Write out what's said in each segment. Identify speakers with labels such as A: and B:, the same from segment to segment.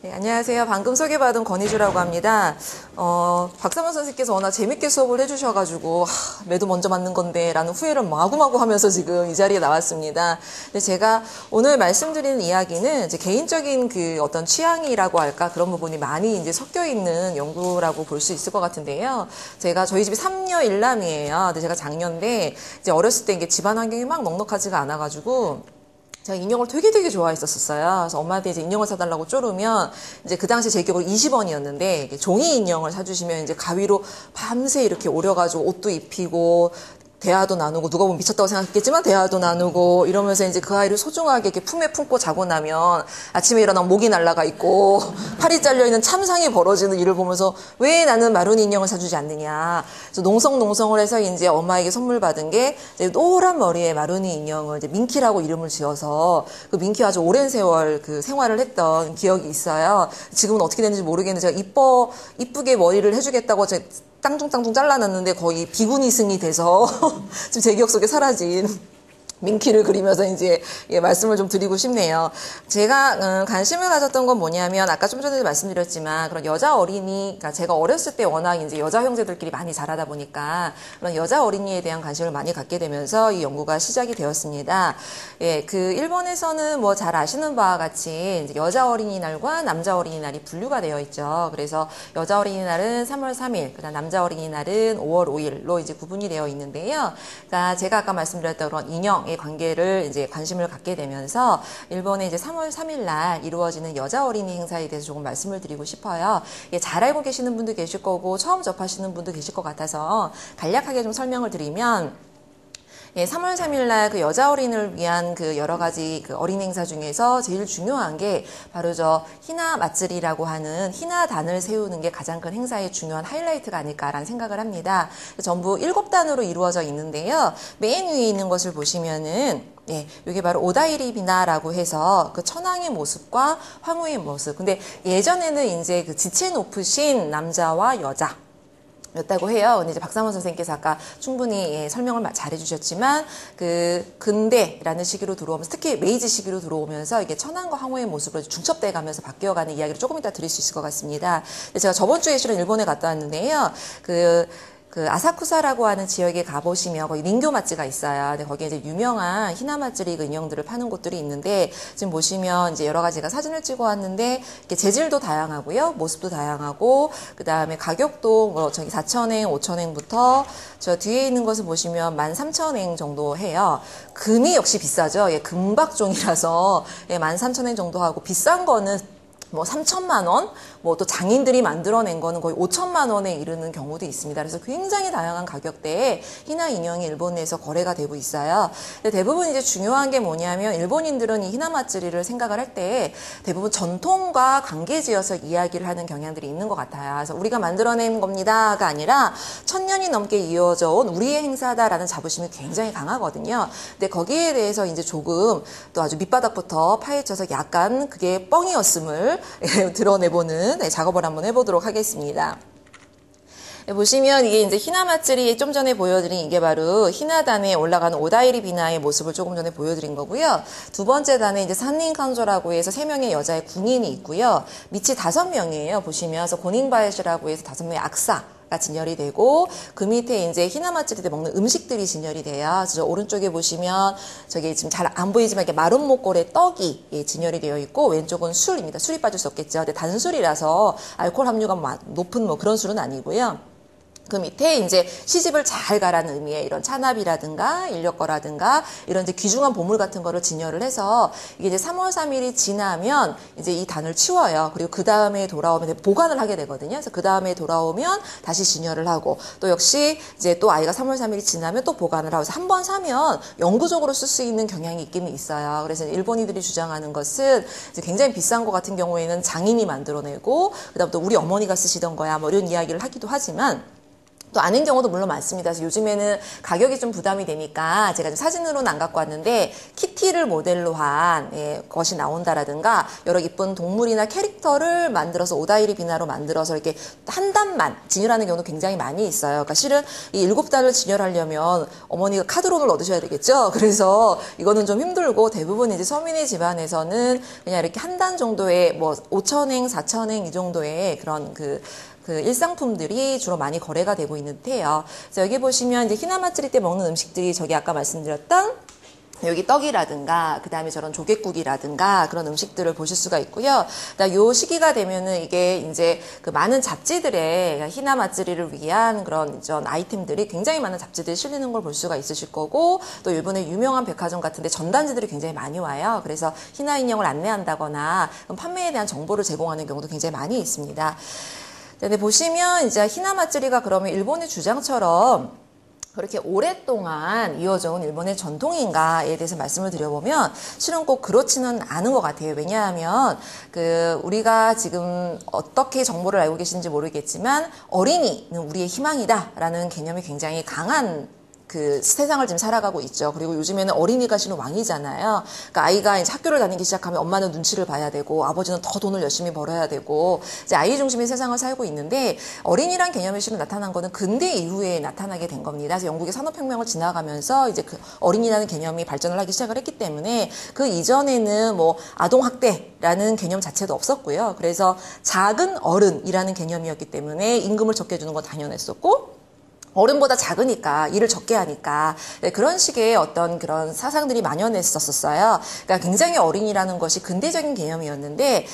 A: 네, 안녕하세요. 방금 소개받은 권희주라고 합니다. 박사모 선생님께서 워낙 재밌게 수업을 해주셔가지고 매도 먼저 맞는 건데 라는 후회를 마구마구 하면서 지금 이 자리에 나왔습니다. 근데 제가 오늘 말씀드리는 이야기는 이제 개인적인 그 어떤 취향이라고 할까 그런 부분이 많이 이제 섞여 있는 연구라고 볼 수 있을 것 같은데요. 제가 저희 집이 3녀 1남이에요. 근데 제가 작년에 이제 어렸을 때 이게 집안 환경이 막 넉넉하지가 않아가지고 제가 인형을 되게 좋아했었어요. 그래서 엄마한테 이제 인형을 사달라고 쪼르면 이제 그 당시 제 기억으로 20원이었는데 종이 인형을 사주시면 이제 가위로 밤새 이렇게 오려가지고 옷도 입히고 대화도 나누고 누가 보면 미쳤다고 생각했겠지만 대화도 나누고 이러면서 이제 그 아이를 소중하게 이렇게 품에 품고 자고 나면 아침에 일어나면 목이 날라가 있고 팔이 잘려있는 참상이 벌어지는 일을 보면서 왜 나는 마루니 인형을 사주지 않느냐. 그래서 농성을 해서 이제 엄마에게 선물 받은 게 이제 노란 머리에 마루니 인형을 이제 민키라고 이름을 지어서 그 민키와 아주 오랜 세월 그 생활을 했던 기억이 있어요. 지금은 어떻게 됐는지 모르겠는데 제가 이쁘게 머리를 해주겠다고 제가 땅중땅중 잘라놨는데 거의 비구니 승이 돼서 지금 제 기억 속에 사라진 민키를 그리면서 이제 말씀을 좀 드리고 싶네요. 제가 관심을 가졌던 건 뭐냐면 아까 좀 전에 말씀드렸지만 그런 여자 어린이, 그러니까 제가 어렸을 때 워낙 이제 여자 형제들끼리 많이 자라다 보니까 그런 여자 어린이에 대한 관심을 많이 갖게 되면서 이 연구가 시작이 되었습니다. 예, 그 일본에서는 뭐 잘 아시는 바와 같이 이제 여자 어린이날과 남자 어린이날이 분류가 되어 있죠. 그래서 여자 어린이날은 3월 3일, 그다음 남자 어린이날은 5월 5일로 이제 구분이 되어 있는데요. 그러니까 제가 아까 말씀드렸던 그런 인형 관계를 이제 관심을 갖게 되면서 일본의 이제 3월 3일 날 이루어지는 여자 어린이 행사에 대해서 조금 말씀을 드리고 싶어요. 잘 알고 계시는 분도 계실 거고 처음 접하시는 분도 계실 것 같아서 간략하게 좀 설명을 드리면 3월 3일 날 그 여자 어린이를 위한 그 여러 가지 그 어린 행사 중에서 제일 중요한 게 바로 저 히나 마츠리라고 하는 히나단을 세우는 게 가장 큰 행사의 중요한 하이라이트가 아닐까라는 생각을 합니다. 전부 7단으로 이루어져 있는데요. 맨 위에 있는 것을 보시면은 이게 바로 오다이리 비나라고 해서 그 천황의 모습과 황후의 모습. 근데 예전에는 이제 그 지체 높으신 남자와 여자 였다고 해요. 근데 이제 박상원 선생님께서 아까 충분히 설명을 잘 해주셨지만 그 근대라는 시기로 들어오면서 특히 메이지 시기로 들어오면서 이게 천황과 황후의 모습으로 중첩돼 가면서 바뀌어가는 이야기를 조금 이따 드릴 수 있을 것 같습니다. 근데 제가 저번 주에 실은 일본에 갔다 왔는데요. 그 아사쿠사라고 하는 지역에 가보시면 거기 린교 맛집가 있어요. 근데 거기에 이제 유명한 히나마츠리 그 인형들을 파는 곳들이 있는데 지금 보시면 이제 여러 가지가 사진을 찍어 왔는데 이렇게 재질도 다양하고요. 모습도 다양하고 그 다음에 가격도 뭐 저기 4,000엔, 5,000엔부터 저 뒤에 있는 것을 보시면 13,000엔 정도 해요. 금이 역시 비싸죠. 금박종이라서 13,000엔 정도 하고 비싼 거는 뭐 3천만 원, 뭐 또 장인들이 만들어낸 거는 거의 5천만 원에 이르는 경우도 있습니다. 그래서 굉장히 다양한 가격대에 히나 인형이 일본 내에서 거래가 되고 있어요. 근데 대부분 이제 중요한 게 뭐냐면 일본인들은 이 히나 마츠리를 생각을 할 때 대부분 전통과 관계지어서 이야기를 하는 경향들이 있는 것 같아요. 그래서 우리가 만들어낸 겁니다가 아니라 1000년이 넘게 이어져 온 우리의 행사다라는 자부심이 굉장히 강하거든요. 근데 거기에 대해서 이제 조금 또 아주 밑바닥부터 파헤쳐서 약간 그게 뻥이었음을 드러내보는 작업을 한번 해보도록 하겠습니다. 보시면 이게 이제 히나마츠리 좀 전에 보여드린 이게 바로 히나단에 올라가는 오다이리 비나의 모습을 조금 전에 보여드린 거고요. 두 번째 단에 이제 산린칸조라고 해서 3명의 여자의 궁인이 있고요. 밑이 5명이에요. 보시면 그래서 고닝바에시라고 해서 5명의 악사가 진열이 되고 그 밑에 이제 히나마츠리 때 먹는 음식들이 진열이 돼요. 그래서 오른쪽에 보시면 저기 지금 잘 안 보이지만 이렇게 마른 목골에 떡이 진열이 되어 있고 왼쪽은 술입니다. 술이 빠질 수 없겠죠. 근데 단술이라서 알코올 함유가 높은 뭐 그런 술은 아니고요. 그 밑에 이제 시집을 잘 가라는 의미의 이런 찬압이라든가 인력거라든가 이런 이제 귀중한 보물 같은 거를 진열을 해서 이게 이제 3월 3일이 지나면 이제 이 단을 치워요. 그리고 그 다음에 돌아오면 보관을 하게 되거든요. 그래서 그 다음에 돌아오면 다시 진열을 하고 또 역시 이제 또 아이가 3월 3일이 지나면 또 보관을 하고 한 번 사면 영구적으로 쓸 수 있는 경향이 있기는 있어요. 그래서 일본인들이 주장하는 것은 이제 굉장히 비싼 거 같은 경우에는 장인이 만들어내고 그다음 또 우리 어머니가 쓰시던 거야 뭐 이런 이야기를 하기도 하지만 또 아는 경우도 물론 많습니다. 그래서 요즘에는 가격이 좀 부담이 되니까 제가 좀 사진으로는 안 갖고 왔는데 키티를 모델로 한 것이 나온다라든가 여러 이쁜 동물이나 캐릭터를 만들어서 오다이리 비나로 만들어서 이렇게 한 단만 진열하는 경우도 굉장히 많이 있어요. 그러니까 실은 이 7단을 진열하려면 어머니가 카드론을 얻으셔야 되겠죠. 그래서 이거는 좀 힘들고 대부분 이제 서민의 집안에서는 그냥 이렇게 한 단 정도의 뭐 5,000행, 4,000행 이 정도의 그런 그 일상품들이 주로 많이 거래가 되고 있는 듯해요. 그래서 여기 보시면 이제 히나마츠리 때 먹는 음식들이 저기 아까 말씀드렸던 여기 떡이라든가 그다음에 저런 조개국이라든가 그런 음식들을 보실 수가 있고요. 요 시기가 되면은 이게 이제 그 많은 잡지들에 히나마츠리를 위한 그런 전 아이템들이 굉장히 많은 잡지들이 실리는 걸 볼 수가 있으실 거고 또 일본의 유명한 백화점 같은데 전단지들이 굉장히 많이 와요. 그래서 히나 인형을 안내한다거나 판매에 대한 정보를 제공하는 경우도 굉장히 많이 있습니다. 근데 보시면 이제 히나마츠리가 그러면 일본의 주장처럼 그렇게 오랫동안 이어져 온 일본의 전통인가에 대해서 말씀을 드려보면 실은 꼭 그렇지는 않은 것 같아요. 왜냐하면 우리가 지금 어떻게 정보를 알고 계신지 모르겠지만 어린이는 우리의 희망이다라는 개념이 굉장히 강한 세상을 지금 살아가고 있죠. 그리고 요즘에는 어린이가 실은 왕이잖아요. 그러니까 아이가 이제 학교를 다니기 시작하면 엄마는 눈치를 봐야 되고 아버지는 더 돈을 열심히 벌어야 되고 이제 아이 중심의 세상을 살고 있는데 어린이란 개념이 실은 나타난 거는 근대 이후에 나타나게 된 겁니다. 그래서 영국의 산업혁명을 지나가면서 이제 어린이라는 개념이 발전을 하기 시작을 했기 때문에 그 이전에는 뭐 아동학대라는 개념 자체도 없었고요. 그래서 작은 어른이라는 개념이었기 때문에 임금을 적게 주는 건 당연했었고 어른보다 작으니까 일을 적게 하니까 그런 식의 어떤 그런 사상들이 만연했었어요. 그러니까 굉장히 어린이라는 것이 근대적인 개념이었는데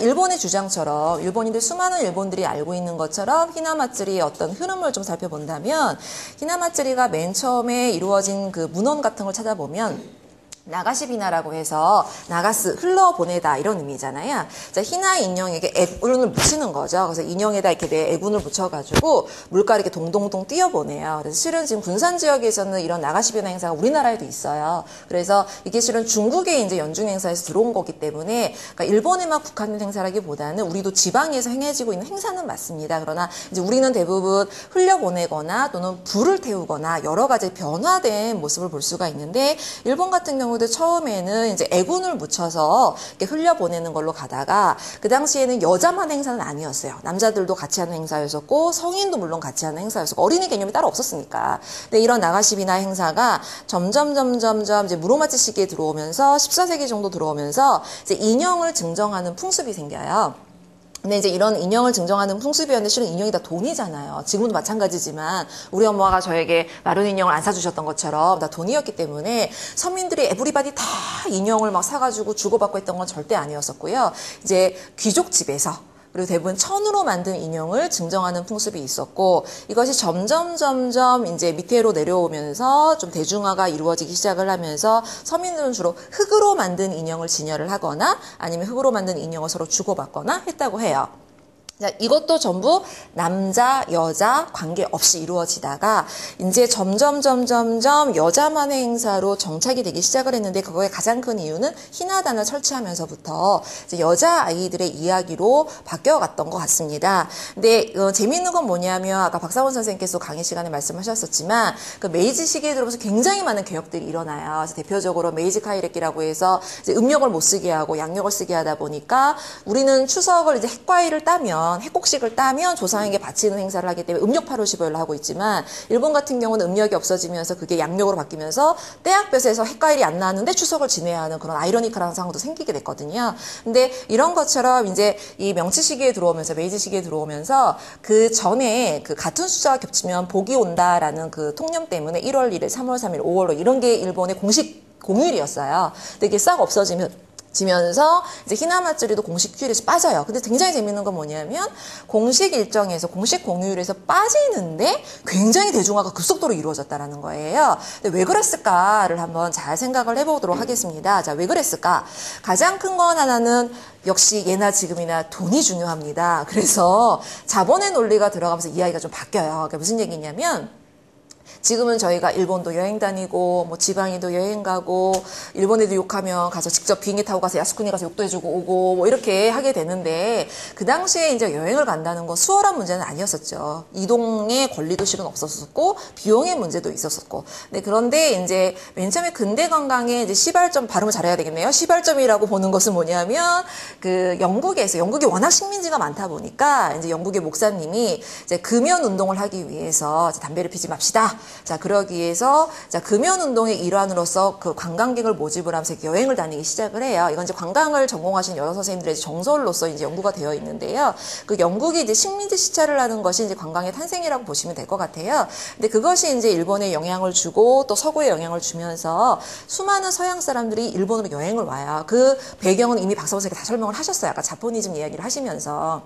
A: 일본의 주장처럼 일본인들 수많은 일본들이 알고 있는 것처럼 히나마츠리의 어떤 흐름을 좀 살펴본다면 히나마츠리가 맨 처음에 이루어진 그 문헌 같은 걸 찾아보면 나가시비나라고 해서 나가스 흘러보내다 이런 의미잖아요. 자, 히나 인형에게 애군을 묻히는 거죠. 그래서 인형에다 이렇게 내 애군을 묻혀가지고 물가를 이렇게 동동동 띄어보내요. 그래서 실은 지금 군산 지역에서는 이런 나가시비나 행사가 우리나라에도 있어요. 그래서 이게 실은 중국의 이제 연중 행사에서 들어온 거기 때문에 그러니까 일본에만 국한된 행사라기보다는 우리도 지방에서 행해지고 있는 행사는 맞습니다. 그러나 이제 우리는 대부분 흘려보내거나 또는 불을 태우거나 여러 가지 변화된 모습을 볼 수가 있는데 일본 같은 경우도 처음에는 이제 애군을 묻혀서 이렇게 흘려보내는 걸로 가다가 그 당시에는 여자만 행사는 아니었어요. 남자들도 같이 하는 행사였었고 성인도 물론 같이 하는 행사였었고 어린이 개념이 따로 없었으니까. 근데 이런 나가시비나 행사가 점점 이제 무로마치 시기에 들어오면서 14세기 정도 들어오면서 이제 인형을 증정하는 풍습이 생겨요. 근데 이제 이런 인형을 증정하는 풍습이었는데 실은 인형이 다 돈이잖아요. 지금도 마찬가지지만 우리 엄마가 저에게 마른 인형을 안 사주셨던 것처럼 다 돈이었기 때문에 서민들이 에브리바디 다 인형을 막 사가지고 주고받고 했던 건 절대 아니었었고요. 이제 귀족 집에서 그리고 대부분 천으로 만든 인형을 증정하는 풍습이 있었고 이것이 점점 이제 밑으로 내려오면서 좀 대중화가 이루어지기 시작을 하면서 서민들은 주로 흙으로 만든 인형을 진열을 하거나 아니면 흙으로 만든 인형을 서로 주고받거나 했다고 해요. 자, 이것도 전부 남자, 여자 관계없이 이루어지다가 이제 점점 여자만의 행사로 정착이 되기 시작을 했는데 그거의 가장 큰 이유는 히나단을 설치하면서부터 이제 여자아이들의 이야기로 바뀌어갔던 것 같습니다. 근데 재미있는 건 뭐냐면 아까 박사원 선생님께서 강의 시간에 말씀하셨었지만 그 메이지 시기에 들어서 굉장히 많은 개혁들이 일어나요. 그래서 대표적으로 메이지 카이레키라고 해서 이제 음력을 못 쓰게 하고 양력을 쓰게 하다 보니까 우리는 추석을 이제 핵과일을 따면 핵곡식을 따면 조상에게 바치는 행사를 하기 때문에 음력 8월 15일로 하고 있지만 일본 같은 경우는 음력이 없어지면서 그게 양력으로 바뀌면서 때학볕에서 핵과일이 안 나왔는데 추석을 지내야 하는 그런 아이러니컬한 상황도 생기게 됐거든요. 근데 이런 것처럼 이제 이 명치 시기에 들어오면서 메이지 시기에 들어오면서 그 전에 그 같은 숫자가 겹치면 복이 온다라는 그 통념 때문에 1월 1일, 3월 3일, 5월로 이런 게 일본의 공식 공휴일이었어요. 근데 이게 싹 없어지면서 이제 히나마츠리도 공식 휴일에서 빠져요. 근데 굉장히 재밌는 건 뭐냐면 공식 일정에서 공식 공휴일에서 빠지는데 굉장히 대중화가 급속도로 이루어졌다라는 거예요. 근데 왜 그랬을까를 한번 잘 생각을 해보도록 하겠습니다. 자, 왜 그랬을까? 가장 큰 건 하나는 역시 예나 지금이나 돈이 중요합니다. 그래서 자본의 논리가 들어가면서 이야기가 좀 바뀌어요. 그러니까 무슨 얘기냐면 지금은 저희가 일본도 여행 다니고 뭐 지방에도 여행 가고 일본에도 욕하면 가서 직접 비행기 타고 가서 야스쿠니 가서 욕도 해주고 오고 뭐 이렇게 하게 되는데 그 당시에 이제 여행을 간다는 건 수월한 문제는 아니었었죠. 이동의 권리도 실은 없었었고 비용의 문제도 있었었고. 네, 그런데 이제 맨 처음에 근대 관광의 이제 시발점 발음을 잘해야 되겠네요. 시발점이라고 보는 것은 뭐냐면 그 영국이 워낙 식민지가 많다 보니까 이제 영국의 목사님이 이제 금연 운동을 하기 위해서 담배를 피지 맙시다. 자, 그러기 위해서 자, 금연 운동의 일환으로서 그 관광객을 모집을 하면서 여행을 다니기 시작을 해요. 이건 이제 관광을 전공하신 여러 선생님들의 정설로서 이제 연구가 되어 있는데요. 그 영국이 이제 식민지 시찰을 하는 것이 이제 관광의 탄생이라고 보시면 될 것 같아요. 근데 그것이 이제 일본에 영향을 주고 또 서구에 영향을 주면서 수많은 서양 사람들이 일본으로 여행을 와요. 그 배경은 이미 박사원 선생님이 다 설명을 하셨어요. 아까 자포니즘 이야기를 하시면서.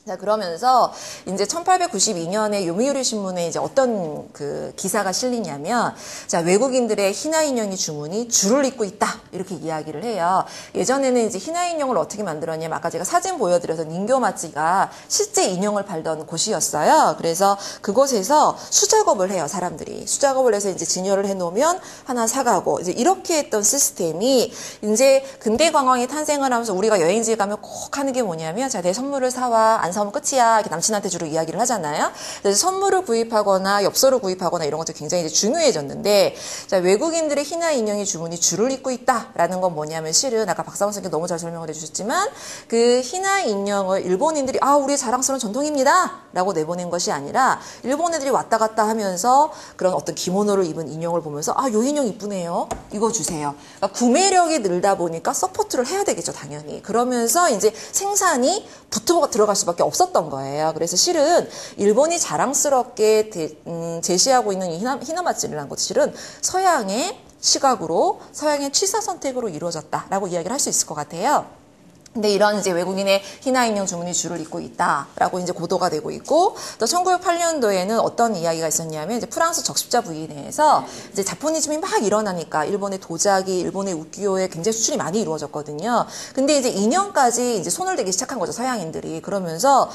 A: 자, 그러면서 이제 1892년에 요미우리 신문에 이제 어떤 그 기사가 실리냐면, 자, 외국인들의 희나 인형이 주문이 줄을 잇고 있다. 이렇게 이야기를 해요. 예전에는 이제 희나 인형을 어떻게 만들었냐면, 아까 제가 사진 보여드려서 닌교마찌가 실제 인형을 팔던 곳이었어요. 그래서 그곳에서 수작업을 해요, 사람들이. 수작업을 해서 이제 진열을 해 놓으면 하나 사가고, 이제 이렇게 했던 시스템이 이제 근대 관광이 탄생을 하면서 우리가 여행지에 가면 꼭 하는 게 뭐냐면, 자, 내 선물을 사와. 안 사오면 끝이야. 이렇게 남친한테 주로 이야기를 하잖아요. 그래서 선물을 구입하거나 엽서를 구입하거나 이런 것도 굉장히 이제 중요해졌는데, 자, 외국인들의 희나 인형의 주문이 줄을 잇고 있다라는 건 뭐냐면 실은 아까 박사원 선생님께 너무 잘 설명을 해주셨지만 그 희나 인형을 일본인들이 우리의 자랑스러운 전통입니다라고 내보낸 것이 아니라 일본 애들이 왔다 갔다 하면서 그런 어떤 기모노를 입은 인형을 보면서 요 인형 이쁘네요. 이거 주세요. 그러니까 구매력이 늘다 보니까 서포트를 해야 되겠죠, 당연히. 그러면서 이제 생산이 붙어 들어갈 수밖에 없었던 거예요. 그래서 실은 일본이 자랑스럽게 제시하고 있는 이 희나마찌라는 것은 실은 서양의 시각으로 서양의 취사 선택으로 이루어졌다라고 이야기를 할 수 있을 것 같아요. 근데 이런 이제 외국인의 희나 인형 주문이 줄을 잇고 있다라고 이제 보도가 되고 있고, 또 1908년도에는 어떤 이야기가 있었냐면 이제 프랑스 적십자 부인회에서 이제 자포니즘이 막 일어나니까 일본의 도자기, 일본의 우키요에 굉장히 수출이 많이 이루어졌거든요. 근데 이제 인형까지 이제 손을 대기 시작한 거죠, 서양인들이. 그러면서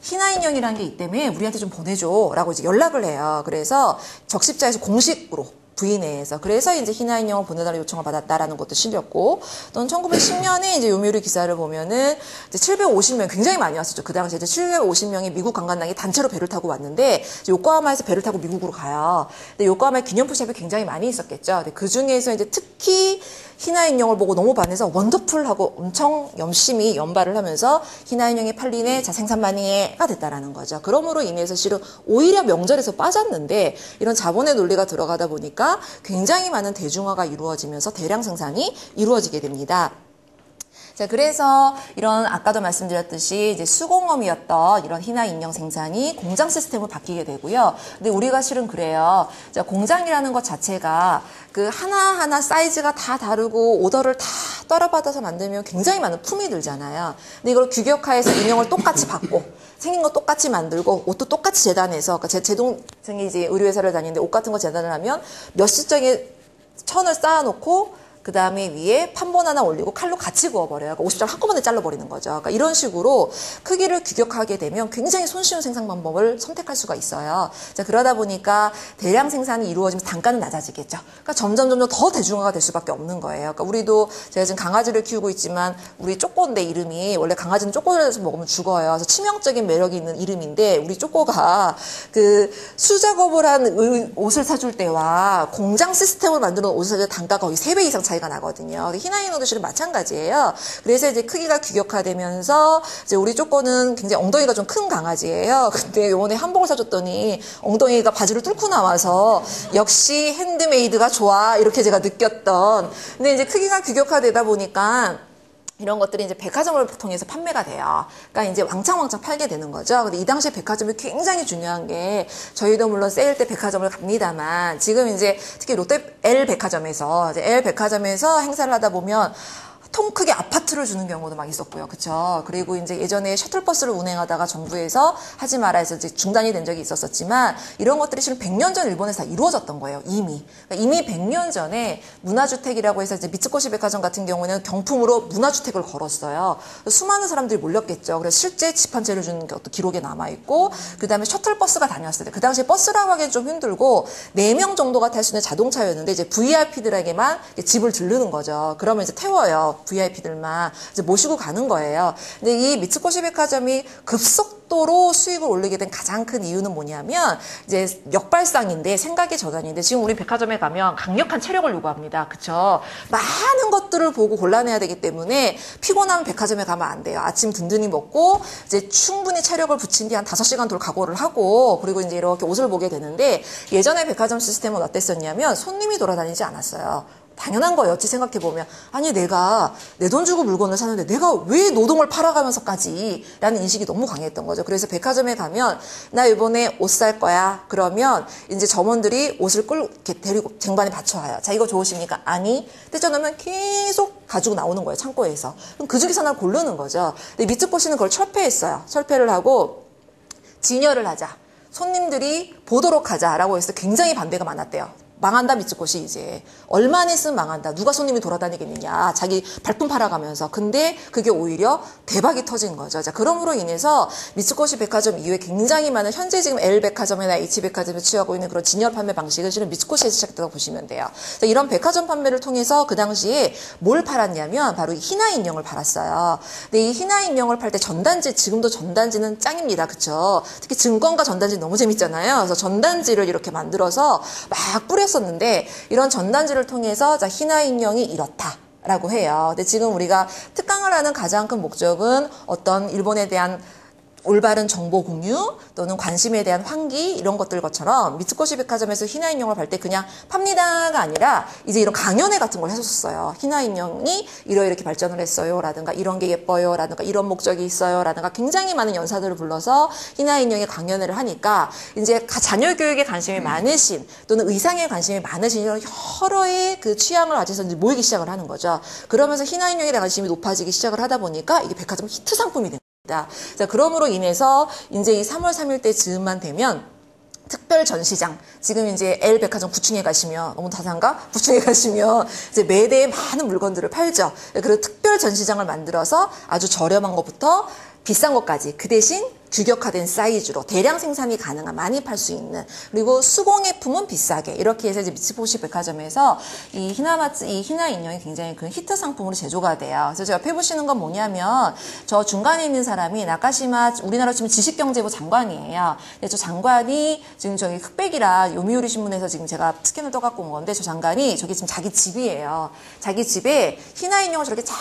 A: 희나 인형이라는 게 있다며 우리한테 좀 보내줘라고 이제 연락을 해요. 그래서 적십자에서 공식으로 부인회에서. 그래서 이제 희나 인형을 보내달라는 요청을 받았다라는 것도 실렸고, 또는 1910년에 이제 요미우리 기사를 보면은 이제 750명, 굉장히 많이 왔었죠. 그 당시에 이제 750명의 미국 관광당이 단체로 배를 타고 왔는데, 요코하마에서 배를 타고 미국으로 가요. 근데 요코하마에 기념품 샵이 굉장히 많이 있었겠죠. 근데 그 중에서 이제 특히 희나 인형을 보고 너무 반해서 원더풀하고 엄청 열심히 연발을 하면서 희나 인형이 팔리네, 자, 생산 많이 해가 됐다라는 거죠. 그러므로 인해서 실은 오히려 명절에서 빠졌는데 이런 자본의 논리가 들어가다 보니까 굉장히 많은 대중화가 이루어지면서 대량 생산이 이루어지게 됩니다. 자, 그래서 이런 아까도 말씀드렸듯이 이제 수공업이었던 이런 희나 인형 생산이 공장 시스템으로 바뀌게 되고요. 근데 우리가 실은 그래요. 자, 공장이라는 것 자체가 그 하나하나 사이즈가 다 다르고 오더를 다 따라받아서 만들면 굉장히 많은 품이 들잖아요. 근데 이걸 규격화해서 인형을 똑같이 받고 생긴 거 똑같이 만들고 옷도 똑같이 재단해서, 그러니까 제 동생이 이제 의류회사를 다니는데 옷 같은 거 재단을 하면 몇십 장의 천을 쌓아놓고 그 다음에 위에 판본 하나 올리고 칼로 같이 구워버려요. 그러니까 50장 한꺼번에 잘라버리는 거죠. 그러니까 이런 식으로 크기를 규격하게 되면 굉장히 손쉬운 생산 방법을 선택할 수가 있어요. 자, 그러다 보니까 대량 생산이 이루어지면서 단가는 낮아지겠죠. 그러니까 점점 더 대중화가 될 수밖에 없는 거예요. 그러니까 우리도 제가 지금 강아지를 키우고 있지만 우리 쪼꼬인데 이름이 원래 강아지는 쪼꼬를 먹으면 죽어요. 그래서 치명적인 매력이 있는 이름인데 우리 쪼꼬가 그 수작업을 한 옷을 사줄 때와 공장 시스템을 만드는 옷을 사줄 때 단가가 거의 3배 이상 차이가 나거든요. 희나 인형도 실은 마찬가지예요. 그래서 이제 크기가 규격화되면서 이제 우리 쪼꼬는 굉장히 엉덩이가 좀 큰 강아지예요. 근데 요번에 한복을 사줬더니 엉덩이가 바지를 뚫고 나와서 역시 핸드메이드가 좋아 이렇게 제가 느꼈던. 근데 이제 크기가 규격화되다 보니까 이런 것들이 이제 백화점을 통해서 판매가 돼요. 그러니까 이제 왕창 팔게 되는 거죠. 근데 이 당시에 백화점이 굉장히 중요한 게, 저희도 물론 세일 때 백화점을 갑니다만, 지금 이제 특히 롯데 L 백화점에서 행사를 하다 보면, 통 크게 아파트를 주는 경우도 막 있었고요. 그쵸? 그리고 이제 예전에 셔틀버스를 운행하다가 정부에서 하지 마라 해서 이제 중단이 된 적이 있었지만 이런 것들이 실은 100년 전 일본에서 다 이루어졌던 거예요. 이미. 그러니까 이미 100년 전에 문화주택이라고 해서 이제 미츠코시 백화점 같은 경우는 경품으로 문화주택을 걸었어요. 수많은 사람들이 몰렸겠죠. 그래서 실제 집 한 채를 주는 것도 기록에 남아있고, 그 다음에 셔틀버스가 다녔어요. 그 당시에 버스라고 하기엔 좀 힘들고, 4명 정도가 탈 수 있는 자동차였는데, 이제 VIP들에게만 집을 들르는 거죠. 그러면 이제 태워요. VIP들만. 이제 모시고 가는 거예요. 근데 이 미츠코시 백화점이 급속도로 수익을 올리게 된 가장 큰 이유는 뭐냐면, 이제 역발상인데, 생각의 전환인데, 지금 우리 백화점에 가면 강력한 체력을 요구합니다. 그쵸? 많은 것들을 보고 골라내야 되기 때문에, 피곤하면 백화점에 가면 안 돼요. 아침 든든히 먹고, 이제 충분히 체력을 붙인 뒤 한 5시간 돌 각오를 하고, 그리고 이제 이렇게 옷을 보게 되는데, 예전에 백화점 시스템은 어땠었냐면, 손님이 돌아다니지 않았어요. 당연한 거였지 생각해보면. 아니 내가 내 돈 주고 물건을 사는데 내가 왜 노동을 팔아가면서까지 라는 인식이 너무 강했던 거죠. 그래서 백화점에 가면 나 이번에 옷 살 거야. 그러면 이제 점원들이 옷을 이렇게 데리고 쟁반에 받쳐와요. 자 이거 좋으십니까? 아니. 떼져놓으면 계속 가지고 나오는 거예요. 창고에서. 그럼 그 중에서 하나를 고르는 거죠. 근데 미츠코시는 그걸 철폐했어요. 철폐를 하고 진열을 하자. 손님들이 보도록 하자라고 해서 굉장히 반대가 많았대요. 망한다 미츠코시 이제. 얼마나 있으면 망한다. 누가 손님이 돌아다니겠느냐. 자기 발품 팔아가면서. 근데 그게 오히려 대박이 터진 거죠. 자, 그럼으로 인해서 미츠코시 백화점 이후에 굉장히 많은 현재 지금 L백화점이나 H백화점에 취하고 있는 그런 진열 판매 방식은 실은 미츠코시에서 시작됐다고 보시면 돼요. 자, 이런 백화점 판매를 통해서 그 당시에 뭘 팔았냐면 바로 이 히나 인형을 팔았어요. 근데 이 히나 인형을 팔 때 전단지, 지금도 전단지는 짱입니다. 그쵸? 특히 증권가 전단지 너무 재밌잖아요. 그래서 전단지를 이렇게 만들어서 막 뿌렸었는데 이런 전단지를 통해서 자, 히나 인형이 이렇다. 라고 해요. 근데 지금 우리가 특강을 하는 가장 큰 목적은 어떤 일본에 대한 올바른 정보 공유 또는 관심에 대한 환기 이런 것들 것처럼 미츠코시 백화점에서 히나 인형을 팔 때 그냥 팝니다가 아니라 이제 이런 강연회 같은 걸 해줬어요. 히나 인형이 이렇게 발전을 했어요 라든가 이런 게 예뻐요 라든가 이런 목적이 있어요 라든가 굉장히 많은 연사들을 불러서 히나 인형의 강연회를 하니까 이제 자녀 교육에 관심이 많으신 또는 의상에 관심이 많으신 이런 여러의 그 취향을 가지서 이제 모이기 시작을 하는 거죠. 그러면서 히나 인형에 대한 관심이 높아지기 시작을 하다 보니까 이게 백화점 히트 상품이 된 거예요. 자, 그러므로 인해서 이제 이 3월 3일 때 즈음만 되면 특별 전시장, 지금 이제 L백화점 9층에 가시면, 너무 다산가? 9층에 가시면 이제 매대에 많은 물건들을 팔죠. 그리고 특별 전시장을 만들어서 아주 저렴한 것부터 비싼 것까지 그 대신 규격화된 사이즈로 대량 생산이 가능한 많이 팔 수 있는 그리고 수공예품은 비싸게 이렇게 해서 이제 미츠코시 백화점에서 이 히나 인형이 굉장히 그 히트 상품으로 제조가 돼요. 그래서 옆에 보시는 건 뭐냐면 저 중간에 있는 사람이 나카시마 우리나라 치면 지식경제부 장관이에요. 근데 저 장관이 지금 저기 흑백이라 요미우리 신문에서 지금 제가 스캔을 떠갖고 온 건데 저 장관이 저기 지금 자기 집이에요. 자기 집에 히나 인형을 저렇게 쫙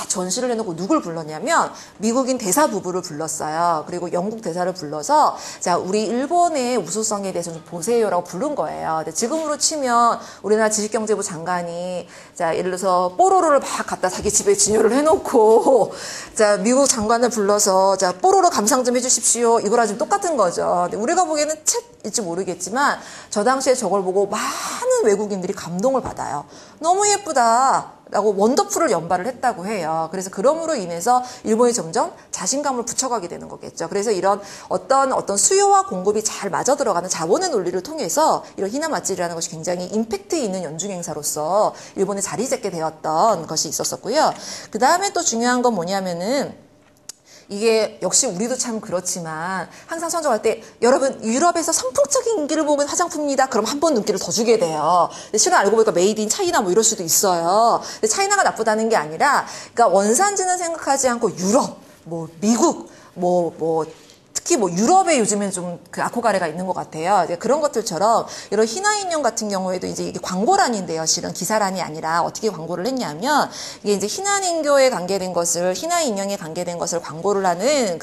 A: 전시를 해놓고 누굴 불렀냐면 미국인 대사 부부를 불렀어요. 그리고 영국 대사를 불러서 자 우리 일본의 우수성에 대해서 좀 보세요라고 부른 거예요. 근데 지금으로 치면 우리나라 지식경제부 장관이 자 예를 들어서 뽀로로를 막 갖다 자기 집에 진열을 해놓고 자 미국 장관을 불러서 자 뽀로로 감상 좀 해주십시오. 이거랑 좀 똑같은 거죠. 근데 우리가 보기에는 책일지 모르겠지만 저 당시에 저걸 보고 많은 외국인들이 감동을 받아요. 너무 예쁘다. 라고 원더풀을 연발을 했다고 해요. 그래서 그럼으로 인해서 일본이 점점 자신감을 붙여가게 되는 거겠죠. 그래서 이런 어떤 수요와 공급이 잘 맞아 들어가는 자본의 논리를 통해서 이런 히나마츠리라는 것이 굉장히 임팩트 있는 연중 행사로서 일본에 자리 잡게 되었던 것이 있었었고요. 그 다음에 또 중요한 건 뭐냐면은 이게 역시 우리도 참 그렇지만 항상 선정할 때 여러분 유럽에서 선풍적인 인기를 보는 화장품입니다. 그럼 한 번 눈길을 더 주게 돼요. 근데 실은 알고 보니까 메이드 인 차이나 뭐 이럴 수도 있어요. 근데 차이나가 나쁘다는 게 아니라 그러니까 원산지는 생각하지 않고 유럽, 뭐 미국, 특히 뭐 유럽에 요즘엔 좀 그 아코가레가 있는 것 같아요. 그런 것들처럼 이런 히나 인형 같은 경우에도 이제 이게 광고란인데요. 실은 기사란이 아니라 어떻게 광고를 했냐면 이게 이제 히나 인교에 관계된 것을 히나 인형에 관계된 것을 광고를 하는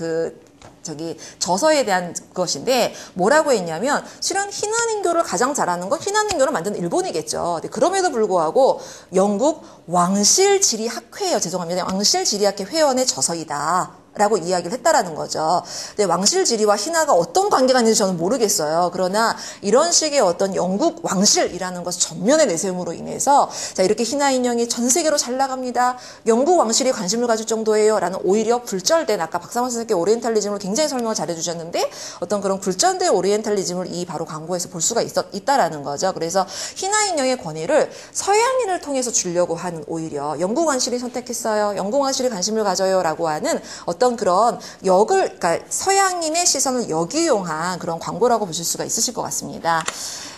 A: 저서에 대한 것인데 뭐라고 했냐면 실은 히나닌교를 가장 잘하는 건 히나닌교를 만든 일본이겠죠. 그럼에도 불구하고 영국 왕실지리학회예요. 죄송합니다. 왕실지리학회 회원의 저서이다. 라고 이야기를 했다라는 거죠. 근데 왕실지리와 희나가 어떤 관계가 있는지 저는 모르겠어요. 그러나 이런 식의 어떤 영국 왕실이라는 것을 전면에 내세움으로 인해서 자, 이렇게 희나 인형이 전 세계로 잘 나갑니다. 영국 왕실이 관심을 가질 정도예요. 라는 오히려 굴절된 아까 박사만 선생님께 오리엔탈리즘을 굉장히 설명을 잘해주셨는데 어떤 그런 굴절된 오리엔탈리즘을 이 바로 광고에서 볼 수가 있다라는 거죠. 그래서 희나 인형의 권위를 서양인을 통해서 주려고 하는 오히려 영국 왕실이 선택했어요. 영국 왕실이 관심을 가져요. 라고 하는 어떤 그런 그러니까 서양인의 시선을 역이용한 그런 광고라고 보실 수가 있으실 것 같습니다.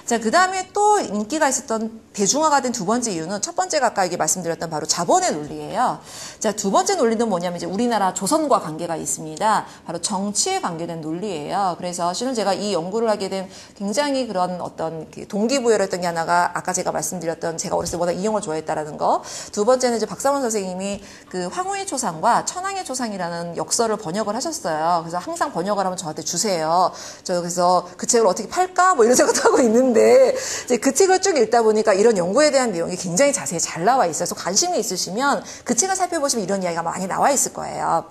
A: 자, 그 다음에 또 인기가 있었던 대중화가 된 두 번째 이유는 첫 번째가 아까 이게 말씀드렸던 바로 자본의 논리예요. 자, 두 번째 논리는 뭐냐면 이제 우리나라 조선과 관계가 있습니다. 바로 정치에 관계된 논리예요. 그래서 실은 제가 이 연구를 하게 된 굉장히 그런 어떤 동기부여를 했던 게 하나가 아까 제가 말씀드렸던 제가 어렸을 때 워낙 이영을 좋아했다라는 거. 두 번째는 이제 박사원 선생님이 그 황후의 초상과 천황의 초상이라는 역설을 번역을 하셨어요. 그래서 항상 번역을 하면 저한테 주세요. 저 그래서 그 책을 어떻게 팔까? 뭐 이런 생각도 하고 있는데 이제 그 책을 쭉 읽다 보니까 이런 연구에 대한 내용이 굉장히 자세히 잘 나와 있어서 관심이 있으시면 그 책을 살펴보시면 이런 이야기가 많이 나와 있을 거예요.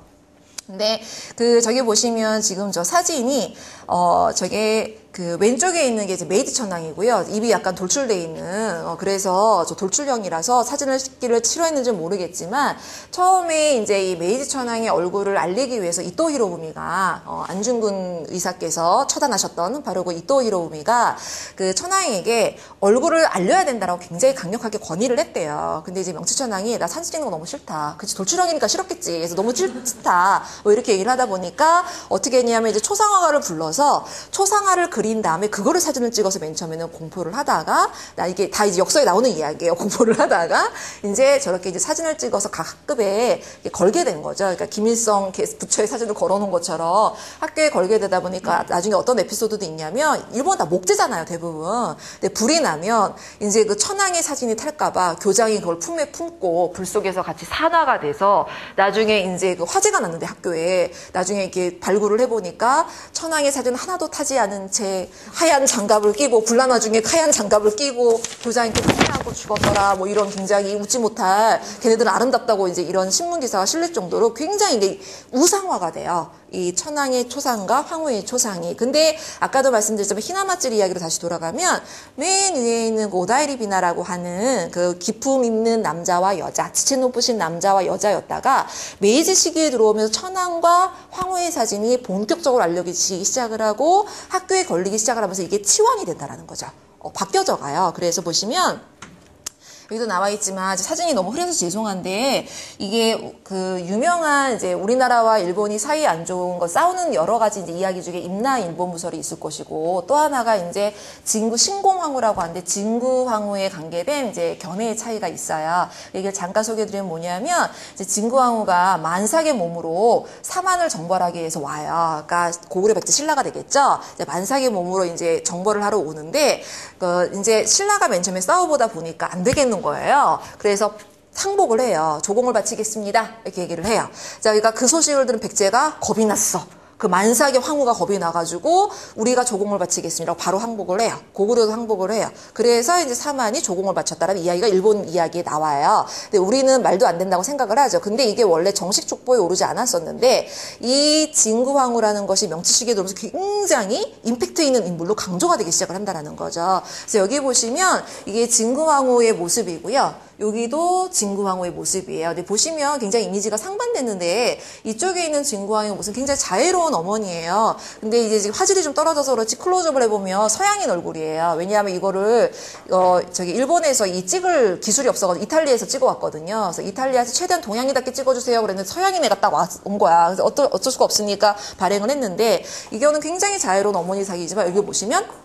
A: 근데 저기 보시면 지금 저 사진이 저게 그 왼쪽에 있는 게 이제 메이지 천왕이고요. 입이 약간 돌출돼 있는 그래서 저 돌출형이라서 사진을 찍기를 싫어했는지는 모르겠지만 처음에 이제 이 메이지 천왕의 얼굴을 알리기 위해서 이토 히로부미가 안중근 의사께서 처단하셨던 바로 그 이토 히로부미가 그 천왕에게 얼굴을 알려야 된다라고 굉장히 강력하게 건의를 했대요. 근데 이제 명치 천왕이 나 사진 찍는 거 너무 싫다. 그치 돌출형이니까 싫었겠지. 그래서 너무 싫다. 뭐 이렇게 얘기를 하다 보니까 어떻게 했냐면 이제 초상화가를 불러서 초상화를 그린 다음에 그거를 사진을 찍어서 맨 처음에는 공포를 하다가 이게 다 이제 역사에 나오는 이야기예요. 공포를 하다가 이제 저렇게 이제 사진을 찍어서 각 학급에 걸게 된 거죠. 그러니까 김일성 부처의 사진을 걸어놓은 것처럼 학교에 걸게 되다 보니까 나중에 어떤 에피소드도 있냐면 일본 다 목재잖아요, 대부분. 근데 불이 나면 이제 그 천황의 사진이 탈까봐 교장이 그걸 품에 품고 불 속에서 같이 산화가 돼서 나중에 이제 그 화재가 났는데 학교에 나중에 이렇게 발굴을 해보니까 천황의 사진 하나도 타지 않은 채 하얀 장갑을 끼고 불나나 중에 하얀 장갑을 끼고 교장이 이렇게 피하고 죽었더라. 뭐 이런 굉장히 웃지 못할 걔네들은 아름답다고 이제 이런 신문 기사가 실릴 정도로 굉장히 이게 우상화가 돼요. 이 천황의 초상과 황후의 초상이. 근데 아까도 말씀드렸지만 희나마찌 이야기로 다시 돌아가면 맨 위에 있는 그 오다이리 비나라고 하는 그 기품 있는 남자와 여자, 지체 높으신 남자와 여자였다가 메이지 시기에 들어오면서 천황과 황후의 사진이 본격적으로 알려지기 시작을 하고 학교에 걸리기 시작을 하면서 이게 치환이 된다라는 거죠. 바뀌어져 가요. 그래서 보시면 여기도 나와 있지만 사진이 너무 흐려서 죄송한데 이게 그 유명한 이제 우리나라와 일본이 사이 안 좋은 거 싸우는 여러 가지 이제 이야기 중에 임나 일본 무설이 있을 것이고 또 하나가 이제 진구 신공황후라고 하는데 진구황후에 관계된 이제 견해의 차이가 있어요. 이게 잠깐 소개드리면 뭐냐면 이제 진구황후가 만삭의 몸으로 사만을 정벌하기 위해서 와요. 그러니까 고구려 백제 신라가 되겠죠. 이제 만삭의 몸으로 이제 정벌을 하러 오는데 이제 신라가 맨 처음에 싸워보다 보니까 안 되겠는 거예요. 그래서 상복을 해요. 조공을 바치겠습니다. 이렇게 얘기를 해요. 자, 그러니까 그 소식을 들은 백제가 겁이 났어. 그 만삭의 황후가 겁이 나가지고 우리가 조공을 바치겠습니다. 바로 항복을 해요. 고구려도 항복을 해요. 그래서 이제 사만이 조공을 바쳤다라는 이야기가 일본 이야기에 나와요. 근데 우리는 말도 안 된다고 생각을 하죠. 근데 이게 원래 정식 족보에 오르지 않았었는데 이 진구황후라는 것이 명치시기에 들어오면서 굉장히 임팩트 있는 인물로 강조가 되기 시작을 한다는 거죠. 그래서 여기 보시면 이게 진구황후의 모습이고요. 여기도 진구황후의 모습이에요. 근데 보시면 굉장히 이미지가 상반됐는데 이쪽에 있는 진구황후의 모습은 굉장히 자애로운 어머니예요. 근데 이제 지금 화질이 좀 떨어져서 그렇지 클로즈업을 해보면 서양인 얼굴이에요. 왜냐하면 이거를 저기 일본에서 이 찍을 기술이 없어가지고 이탈리아에서 찍어왔거든요. 그래서 이탈리아에서 최대한 동양인답게 찍어주세요. 그랬는데 서양인 애가 딱 온 거야. 그래서 어쩔 수가 없으니까 발행을 했는데 이거는 굉장히 자애로운 어머니 사기이지만 여기 보시면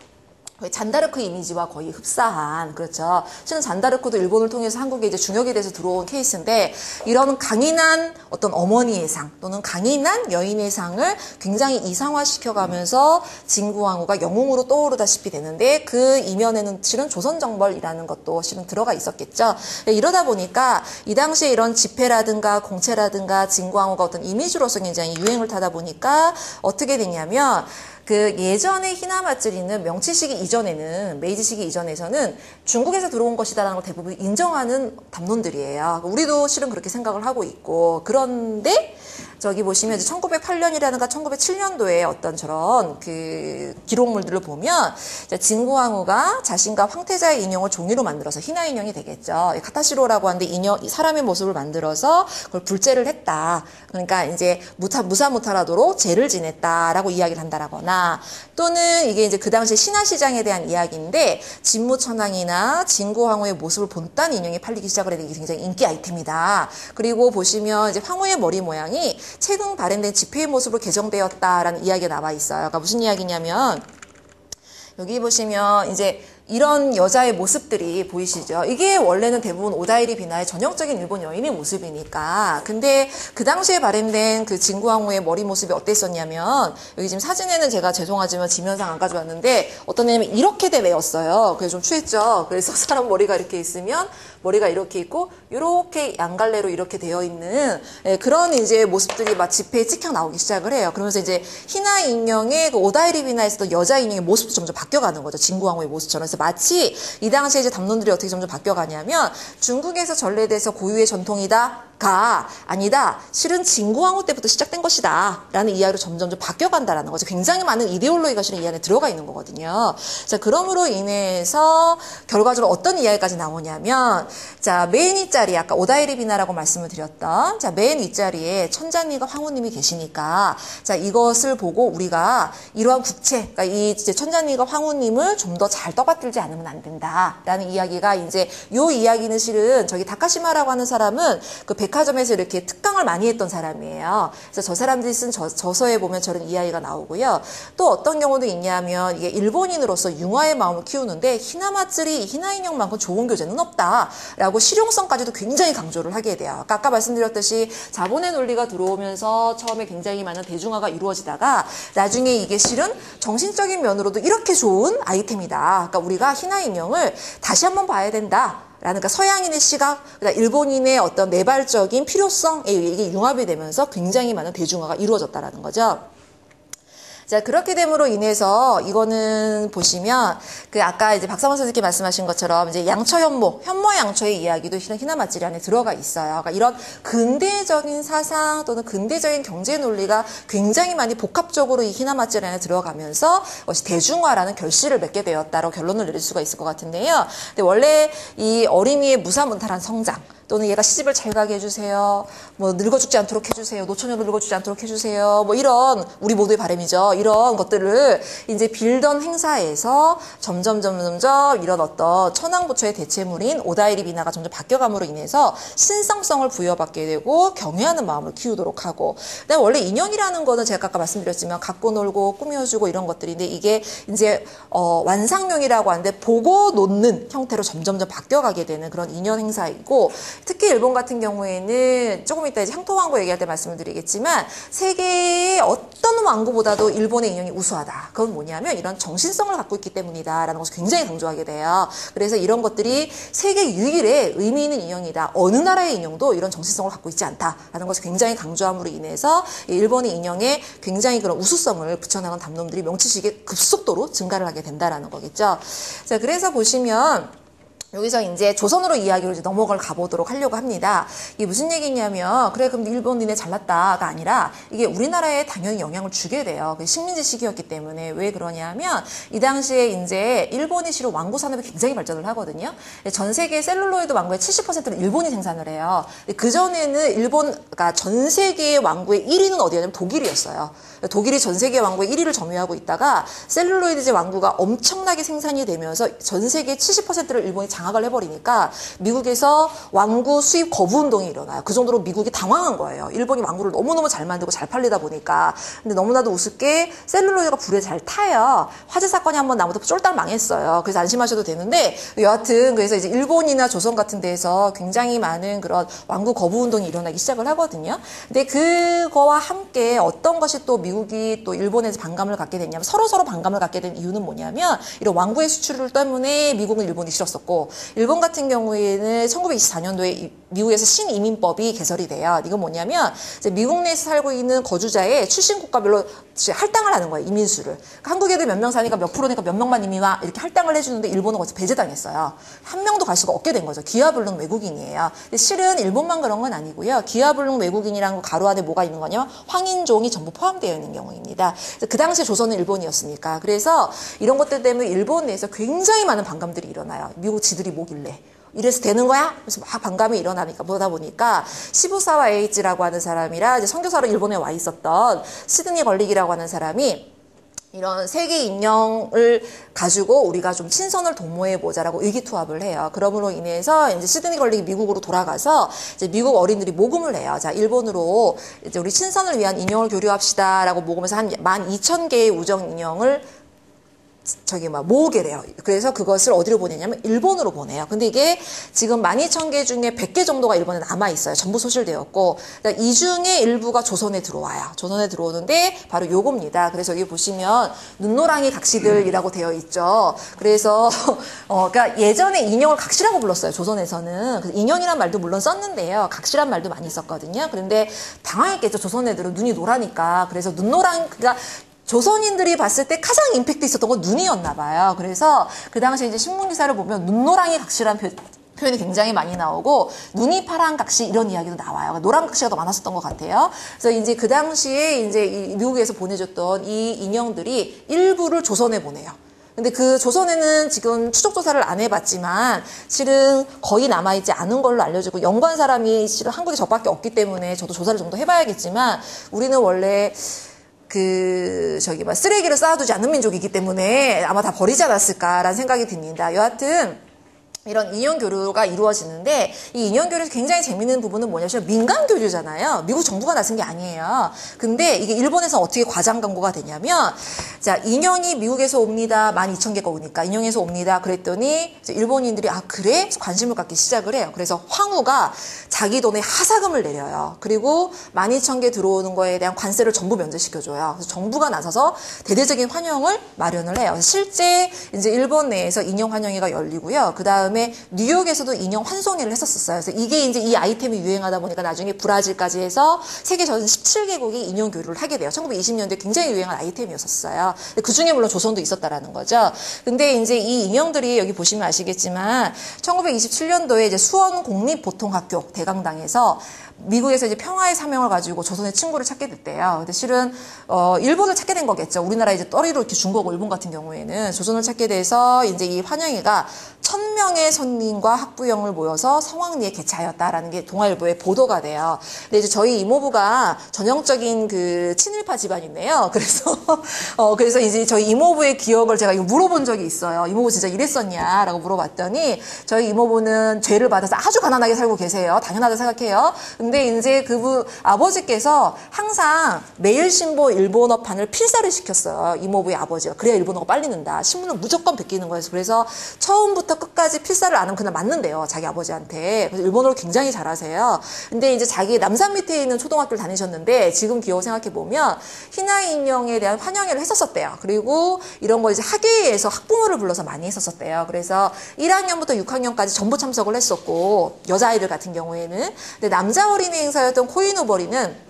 A: 거의 잔다르크 이미지와 거의 흡사한, 그렇죠. 실은 잔다르크도 일본을 통해서 한국에 이제 중역이 돼서 들어온 케이스인데, 이런 강인한 어떤 어머니의 상, 또는 강인한 여인의 상을 굉장히 이상화시켜가면서 진구황후가 영웅으로 떠오르다시피 되는데, 그 이면에는 실은 조선정벌이라는 것도 실은 들어가 있었겠죠. 이러다 보니까, 이 당시에 이런 집회라든가 공채라든가 진구황후가 어떤 이미지로서 굉장히 유행을 타다 보니까, 어떻게 됐냐면, 그 예전의 히나마츠리는 명치 시기 이전에는, 메이지 시기 이전에서는 중국에서 들어온 것이다라는 걸 대부분 인정하는 담론들이에요. 우리도 실은 그렇게 생각을 하고 있고, 그런데 저기 보시면 이제 1908년이라든가 1907년도에 어떤 저런 그 기록물들을 보면 진구황후가 자신과 황태자의 인형을 종이로 만들어서 히나 인형이 되겠죠. 카타시로라고 하는데 인형, 사람의 모습을 만들어서 그걸 불제를 했다. 그러니까 이제 무사무탈하도록 제를 지냈다라고 이야기를 한다라거나, 또는 이게 이제 그 당시 신화시장에 대한 이야기인데 진무천왕이나 진구황후의 모습을 본딴 인형이 팔리기 시작을 했는데 이게 굉장히 인기 아이템이다. 그리고 보시면 이제 황후의 머리 모양이 최근 발행된 지폐의 모습으로 개정되었다라는 이야기가 나와 있어요. 그러니까 무슨 이야기냐면 여기 보시면 이제 이런 여자의 모습들이 보이시죠? 이게 원래는 대부분 오다이리 비나의 전형적인 일본 여인의 모습이니까. 근데 그 당시에 발행된 그 진구황후의 머리 모습이 어땠었냐면, 여기 지금 사진에는 제가 죄송하지만 지면상 안 가져왔는데 어떤 애냐면 이렇게 돼 매였어요. 그래서 좀 추했죠. 그래서 사람 머리가 이렇게 있으면 머리가 이렇게 있고 이렇게 양갈래로 이렇게 되어 있는 그런 이제 모습들이 막 지폐에 찍혀 나오기 시작을 해요. 그러면서 이제 히나 인형의 그 오다이리 비나에서도 여자 인형의 모습도 점점 바뀌어가는 거죠. 진구황후의 모습처럼. 그래서 마치 이 당시에 이제 담론들이 어떻게 점점 바뀌어가냐면 중국에서 전래돼서 고유의 전통이다가 아니다. 실은 진구황후 때부터 시작된 것이다. 라는 이야기로 점점 바뀌어간다라는 거죠. 굉장히 많은 이데올로기가 실은 이 안에 들어가 있는 거거든요. 자, 그러므로 인해서 결과적으로 어떤 이야기까지 나오냐면, 자, 맨 윗자리, 아까 오다이리 비나라고 말씀을 드렸던, 자, 맨 윗자리에 천자님과 황후님이 계시니까, 자, 이것을 보고 우리가 이러한 국체, 그러니까 이 이제 천자님과 황후님을 좀 더 잘 떠받들지 않으면 안 된다라는 이야기가 이제 요 이야기는 실은 저기 다카시마라고 하는 사람은 그 백화점에서 이렇게 특강을 많이 했던 사람이에요. 그래서 저 사람들이 쓴 저서에 보면 저런 이야기가 나오고요. 또 어떤 경우도 있냐면 이게 일본인으로서 융화의 마음을 키우는데 히나마츠리, 히나 인형만큼 좋은 교재는 없다라고 실용성까지도 굉장히 강조를 하게 돼요. 아까 말씀드렸듯이 자본의 논리가 들어오면서 처음에 굉장히 많은 대중화가 이루어지다가 나중에 이게 실은 정신적인 면으로도 이렇게 좋은 아이템이다. 그러니까 우리가 히나 인형을 다시 한번 봐야 된다. 라는, 그러니까 서양인의 시각, 일본인의 어떤 내발적인 필요성에 이게 융합이 되면서 굉장히 많은 대중화가 이루어졌다라는 거죠. 자, 그렇게 됨으로 인해서 이거는 보시면 그 아까 이제 박사원 선생님께 말씀하신 것처럼 이제 양처현모, 현모양처의 이야기도 실은 히나마츠리 안에 들어가 있어요. 그러니까 이런 근대적인 사상 또는 근대적인 경제 논리가 굉장히 많이 복합적으로 이 히나마츠리 안에 들어가면서 그것이 대중화라는 결실을 맺게 되었다라고 결론을 내릴 수가 있을 것 같은데요. 근데 원래 이 어린이의 무사문탈한 성장, 또는 얘가 시집을 잘 가게 해주세요. 뭐 늙어 죽지 않도록 해주세요. 노처녀로 늙어 죽지 않도록 해주세요. 뭐 이런 우리 모두의 바람이죠. 이런 것들을 이제 빌던 행사에서 점점 이런 어떤 천황부처의 대체물인 오다이리 비나가 점점 바뀌어감으로 인해서 신성성을 부여받게 되고 경외하는 마음을 키우도록 하고. 근데 원래 인연이라는 거는 제가 아까 말씀드렸지만 갖고 놀고 꾸며주고 이런 것들인데 이게 이제 완상용이라고 하는데 보고 놓는 형태로 점점 바뀌어가게 되는 그런 인연 행사이고. 특히 일본 같은 경우에는 조금 이따 이제 향토왕국 얘기할 때 말씀을 드리겠지만 세계의 어떤 왕국보다도 일본의 인형이 우수하다. 그건 뭐냐면 이런 정신성을 갖고 있기 때문이다라는 것을 굉장히 강조하게 돼요. 그래서 이런 것들이 세계 유일의 의미 있는 인형이다. 어느 나라의 인형도 이런 정신성을 갖고 있지 않다라는 것을 굉장히 강조함으로 인해서 일본의 인형에 굉장히 그런 우수성을 붙여나간 담론들이 명치시기에 급속도로 증가를 하게 된다라는 거겠죠. 자, 그래서 보시면 여기서 이제 조선으로 이야기를 이제 넘어갈 가보도록 하려고 합니다. 이게 무슨 얘기냐면, 그래, 그럼 일본 니네 잘났다가 아니라, 이게 우리나라에 당연히 영향을 주게 돼요. 식민지 시기였기 때문에. 왜 그러냐면, 이 당시에 이제 일본이 실은 왕구 산업이 굉장히 발전을 하거든요. 전 세계 셀룰로이드 왕구의 70%를 일본이 생산을 해요. 그전에는 그러니까 전 세계의 왕구의 1위는 어디였냐면 독일이었어요. 독일이 전 세계 왕구의 1위를 점유하고 있다가 셀룰로이드제 왕구가 엄청나게 생산이 되면서 전 세계 70%를 일본이 장악을 해버리니까 미국에서 왕구 수입 거부 운동이 일어나요. 그 정도로 미국이 당황한 거예요. 일본이 왕구를 너무너무 잘 만들고 잘 팔리다 보니까. 근데 너무나도 우습게 셀룰로이드가 불에 잘 타요. 화재 사건이 한번 나무도 쫄딱 망했어요. 그래서 안심하셔도 되는데 여하튼 그래서 이제 일본이나 조선 같은 데에서 굉장히 많은 그런 왕구 거부 운동이 일어나기 시작을 하거든요. 근데 그거와 함께 어떤 것이 또 미국이 또 일본에서 반감을 갖게 됐냐면 서로 반감을 갖게 된 이유는 뭐냐면 이런 왕구의 수출 때문에 미국은 일본이 싫었었고 있고, 일본 같은 경우에는 1924년도에 미국에서 신이민법이 개설이 돼요. 이건 뭐냐면 이제 미국 내에서 살고 있는 거주자의 출신 국가별로 할당을 하는 거예요. 이민수를. 그러니까 한국 애들 몇 명 사니까 몇 프로니까 몇 명만 이민 와 이렇게 할당을 해주는데 일본은 거기서 배제당했어요. 한 명도 갈 수가 없게 된 거죠. 기아불능 외국인이에요. 근데 실은 일본만 그런 건 아니고요. 기아불능 외국인이라는 거 가로 안에 뭐가 있는 거냐면 황인종이 전부 포함되어 있는 경우입니다. 그 당시에 조선은 일본이었으니까. 그래서 이런 것들 때문에 일본 내에서 굉장히 많은 반감들이 일어나요. 미국 지들이 뭐길래. 이래서 되는 거야? 그래서 막 반감이 일어나니까 보다 보니까 시부사와 에이지라고 하는 사람이랑 이제 선교사로 일본에 와 있었던 시드니 걸릭이라고 하는 사람이 이런 세계 인형을 가지고 우리가 좀 친선을 도모해 보자라고 의기투합을 해요. 그러므로 인해서 이제 시드니 걸릭이 미국으로 돌아가서 이제 미국 어린들이 모금을 해요. 자, 일본으로 이제 우리 친선을 위한 인형을 교류합시다라고 모금해서 한 12,000개의 우정 인형을 모으게 돼요. 그래서 그것을 어디로 보내냐면 일본으로 보내요. 근데 이게 지금 12,000개 중에 100개 정도가 일본에 남아있어요. 전부 소실되었고, 이 중에 일부가 조선에 들어와요. 조선에 들어오는데 바로 요겁니다. 그래서 여기 보시면 눈노랑이 각시들이라고 되어 있죠. 그래서 그러니까 예전에 인형을 각시라고 불렀어요. 조선에서는. 그래서 인형이란 말도 물론 썼는데요. 각시란 말도 많이 썼거든요. 그런데 당황했겠죠. 조선 애들은 눈이 노라니까. 그래서 눈노랑 그러니까 조선인들이 봤을 때 가장 임팩트 있었던 건 눈이었나 봐요. 그래서 그 당시에 이제 신문 기사를 보면 눈노랑이 각시라는 표현이 굉장히 많이 나오고 눈이 파란 각시 이런 이야기도 나와요. 그러니까 노란 각시가 더 많았었던 것 같아요. 그래서 이제 그 당시에 이제 미국에서 보내줬던 이 인형들이 일부를 조선에 보내요. 근데 그 조선에는 지금 추적 조사를 안 해봤지만 실은 거의 남아있지 않은 걸로 알려지고 연구한 사람이 실은 한국에 저밖에 없기 때문에 저도 조사를 좀 더 해봐야겠지만 우리는 원래 쓰레기를 쌓아두지 않는 민족이기 때문에 아마 다 버리지 않았을까라는 생각이 듭니다. 여하튼, 이런 인형 교류가 이루어지는데 이 인형 교류에서 굉장히 재밌는 부분은 뭐냐면 민간 교류잖아요. 미국 정부가 나선 게 아니에요. 근데 이게 일본에서 어떻게 과장 광고가 되냐면 자, 인형이 미국에서 옵니다. 12,000개가 오니까 인형에서 옵니다. 그랬더니 일본인들이 아 그래? 관심을 갖기 시작을 해요. 그래서 황후가 자기 돈에 하사금을 내려요. 그리고 12,000개 들어오는 거에 대한 관세를 전부 면제시켜줘요. 그래서 정부가 나서서 대대적인 환영을 마련을 해요. 실제 이제 일본 내에서 인형 환영회가 열리고요. 그 다음에 뉴욕에서도 인형 환송회를 했었어요. 그래서 이게 이제 이 아이템이 유행하다 보니까 나중에 브라질까지 해서 세계 전 17개국이 인형 교류를 하게 돼요. 1920년대 굉장히 유행한 아이템이었었어요. 그 중에 물론 조선도 있었다라는 거죠. 근데 이제 이 인형들이 여기 보시면 아시겠지만 1927년도에 이제 수원 공립보통학교 대강당에서 미국에서 이제 평화의 사명을 가지고 조선의 친구를 찾게 됐대요. 근데 실은 일본을 찾게 된 거겠죠. 우리나라 이제 떠리로 이렇게 준 거고 일본 같은 경우에는 조선을 찾게 돼서 이제 이 환영회가 1,000명의 선민과 학부형을 모여서 성황리에 개최하였다라는 게 동아일보에 보도가 돼요. 근데 이제 저희 이모부가 전형적인 그 친일파 집안인데요. 그래서 이제 저희 이모부의 기억을 제가 이거 물어본 적이 있어요. 이모부 진짜 이랬었냐라고 물어봤더니 저희 이모부는 죄를 받아서 아주 가난하게 살고 계세요. 당연하다 생각해요. 근데 이제 그분 아버지께서 항상 매일신보 일본어판을 필사를 시켰어요. 이모부의 아버지가. 그래야 일본어가 빨리 는다. 신문을 무조건 베끼는 거예요. 그래서 처음부터 끝까지 필사를 안 하면 그냥 맞는데요. 자기 아버지한테. 그래서 일본어를 굉장히 잘하세요. 근데 이제 자기 남산 밑에 있는 초등학교를 다니셨는데 지금 기억 생각해 보면 희나이 인형에 대한 환영회를 했었대요. 그리고 이런 거 이제 학예에서 학부모를 불러서 많이 했었대요. 그래서 1학년부터 6학년까지 전부 참석을 했었고 여자아이들 같은 경우에는. 근데 남자 어린이 행사였던 코이노버리는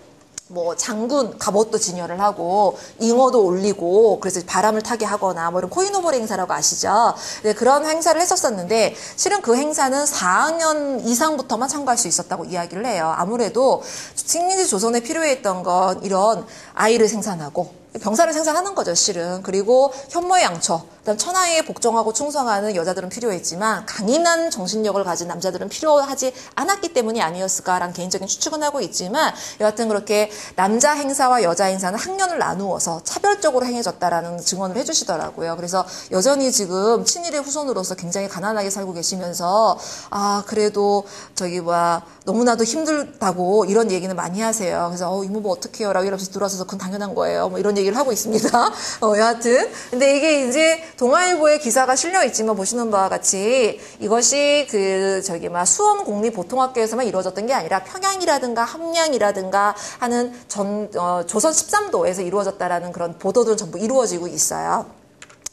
A: 뭐 장군 갑옷도 진열을 하고 잉어도 올리고 그래서 바람을 타게 하거나 뭐 이런 코이노버리 행사라고 아시죠? 네, 그런 행사를 했었었는데 실은 그 행사는 4학년 이상부터만 참가할 수 있었다고 이야기를 해요. 아무래도 식민지 조선에 필요했던 건 이런 아이를 생산하고 병사를 생산하는 거죠, 실은. 그리고 현모의 양처, 그다음 천하에 복종하고 충성하는 여자들은 필요했지만 강인한 정신력을 가진 남자들은 필요하지 않았기 때문이 아니었을까라는 개인적인 추측은 하고 있지만 여하튼 그렇게 남자 행사와 여자 행사는 학년을 나누어서 차별적으로 행해졌다라는 증언을 해주시더라고요. 그래서 여전히 지금 친일의 후손으로서 굉장히 가난하게 살고 계시면서 아 그래도 너무나도 힘들다고 이런 얘기는 많이 하세요. 그래서 이모부 어떡해요? 라고 이러면서 들어와서 그건 당연한 거예요. 뭐 이런 얘기를 하고 있습니다. 여하튼 근데 이게 이제 동아일보에 기사가 실려 있지만 보시는 바와 같이 이것이 수원 공립보통학교에서만 이루어졌던 게 아니라 평양이라든가 함량이라든가 하는 조선 13도에서 이루어졌다라는 그런 보도들은 전부 이루어지고 있어요.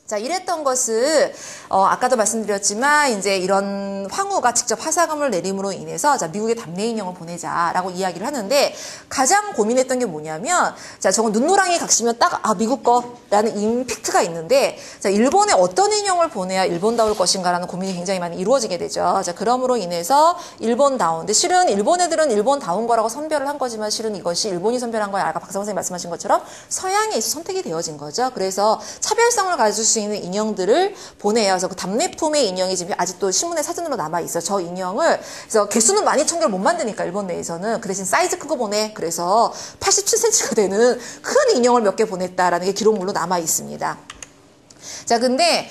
A: 자, 이랬던 것을, 아까도 말씀드렸지만, 이제 이런 황후가 직접 하사감을 내림으로 인해서, 자, 미국에 답례 인형을 보내자라고 이야기를 하는데, 가장 고민했던 게 뭐냐면, 자, 저건 눈노랑이 각시면 딱, 미국 거라는 임팩트가 있는데, 자, 일본에 어떤 인형을 보내야 일본다울 것인가라는 고민이 굉장히 많이 이루어지게 되죠. 자, 그러므로 인해서 일본다운. 근데 실은 일본 애들은 일본다운 거라고 선별을 한 거지만, 실은 이것이 일본이 선별한 거야. 아까 박사선생님 말씀하신 것처럼 서양에 있어 선택이 되어진 거죠. 그래서 차별성을 가질 수 있는 인형들을 보내요. 그래서 그 답례품의 인형이 지금 아직도 신문에 사진으로 남아 있어요. 저 인형을 그래서 개수는 12,000개를 못 만드니까 일본 내에서는 그 대신 사이즈 큰 거 보내. 그래서 87cm가 되는 큰 인형을 몇 개 보냈다라는 게 기록물로 남아 있습니다. 자, 근데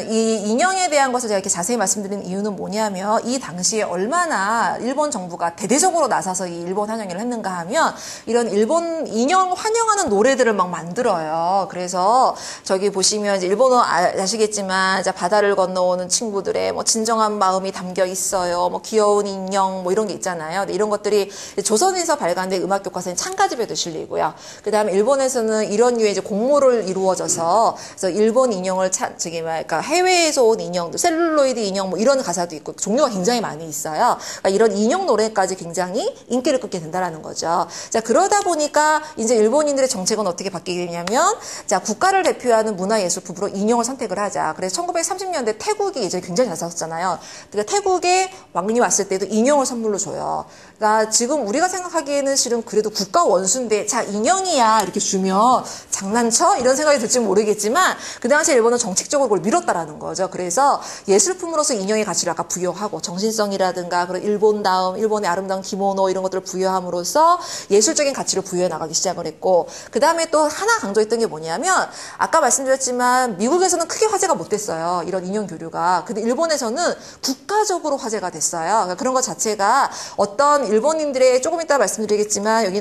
A: 이 인형에 대한 것을 제가 이렇게 자세히 말씀드리는 이유는 뭐냐면 이 당시에 얼마나 일본 정부가 대대적으로 나서서 이 일본 환영회를 했는가 하면 이런 일본 인형 환영하는 노래들을 막 만들어요. 그래서 저기 보시면 이제 일본어 아시겠지만 이제 바다를 건너오는 친구들의 뭐 진정한 마음이 담겨 있어요. 뭐 귀여운 인형 뭐 이런 게 있잖아요. 이런 것들이 조선에서 발간된 음악 교과서인 창가집에도 실리고요. 그다음에 일본에서는 이런 류의 이제 공모를 이루어져서 그래서 일본 인형을 그러니까 해외에서 온 인형들, 셀룰로이드 인형 뭐 이런 가사도 있고 종류가 굉장히 많이 있어요. 그러니까 이런 인형 노래까지 굉장히 인기를 끌게 된다라는 거죠. 자, 그러다 보니까 이제 일본인들의 정책은 어떻게 바뀌게 되냐면 자, 국가를 대표하는 문화예술품으로 인형을 선택을 하자. 그래서 1930년대 태국이 이제 굉장히 잘 싸웠잖아요. 그러니까 태국에 왕이 왔을 때도 인형을 선물로 줘요. 그러니까 지금 우리가 생각하기에는 실은 그래도 국가 원수인데 자, 인형이야 이렇게 주면 장난쳐? 이런 생각이 들지 모르겠지만 그 당시 일본은 정책적으로 그걸 밀었다라는 거죠. 그래서 예술품으로서 인형의 가치를 아까 부여하고 정신성이라든가 그런 일본다움, 일본의 아름다운 기모노 이런 것들을 부여함으로써 예술적인 가치를 부여해 나가기 시작을 했고 그 다음에 또 하나 강조했던 게 뭐냐면 아까 말씀드렸지만 미국에서는 크게 화제가 못 됐어요. 이런 인형 교류가. 근데 일본에서는 국가적으로 화제가 됐어요. 그러니까 그런 것 자체가 어떤 일본인들의 조금 이따 말씀드리겠지만 여기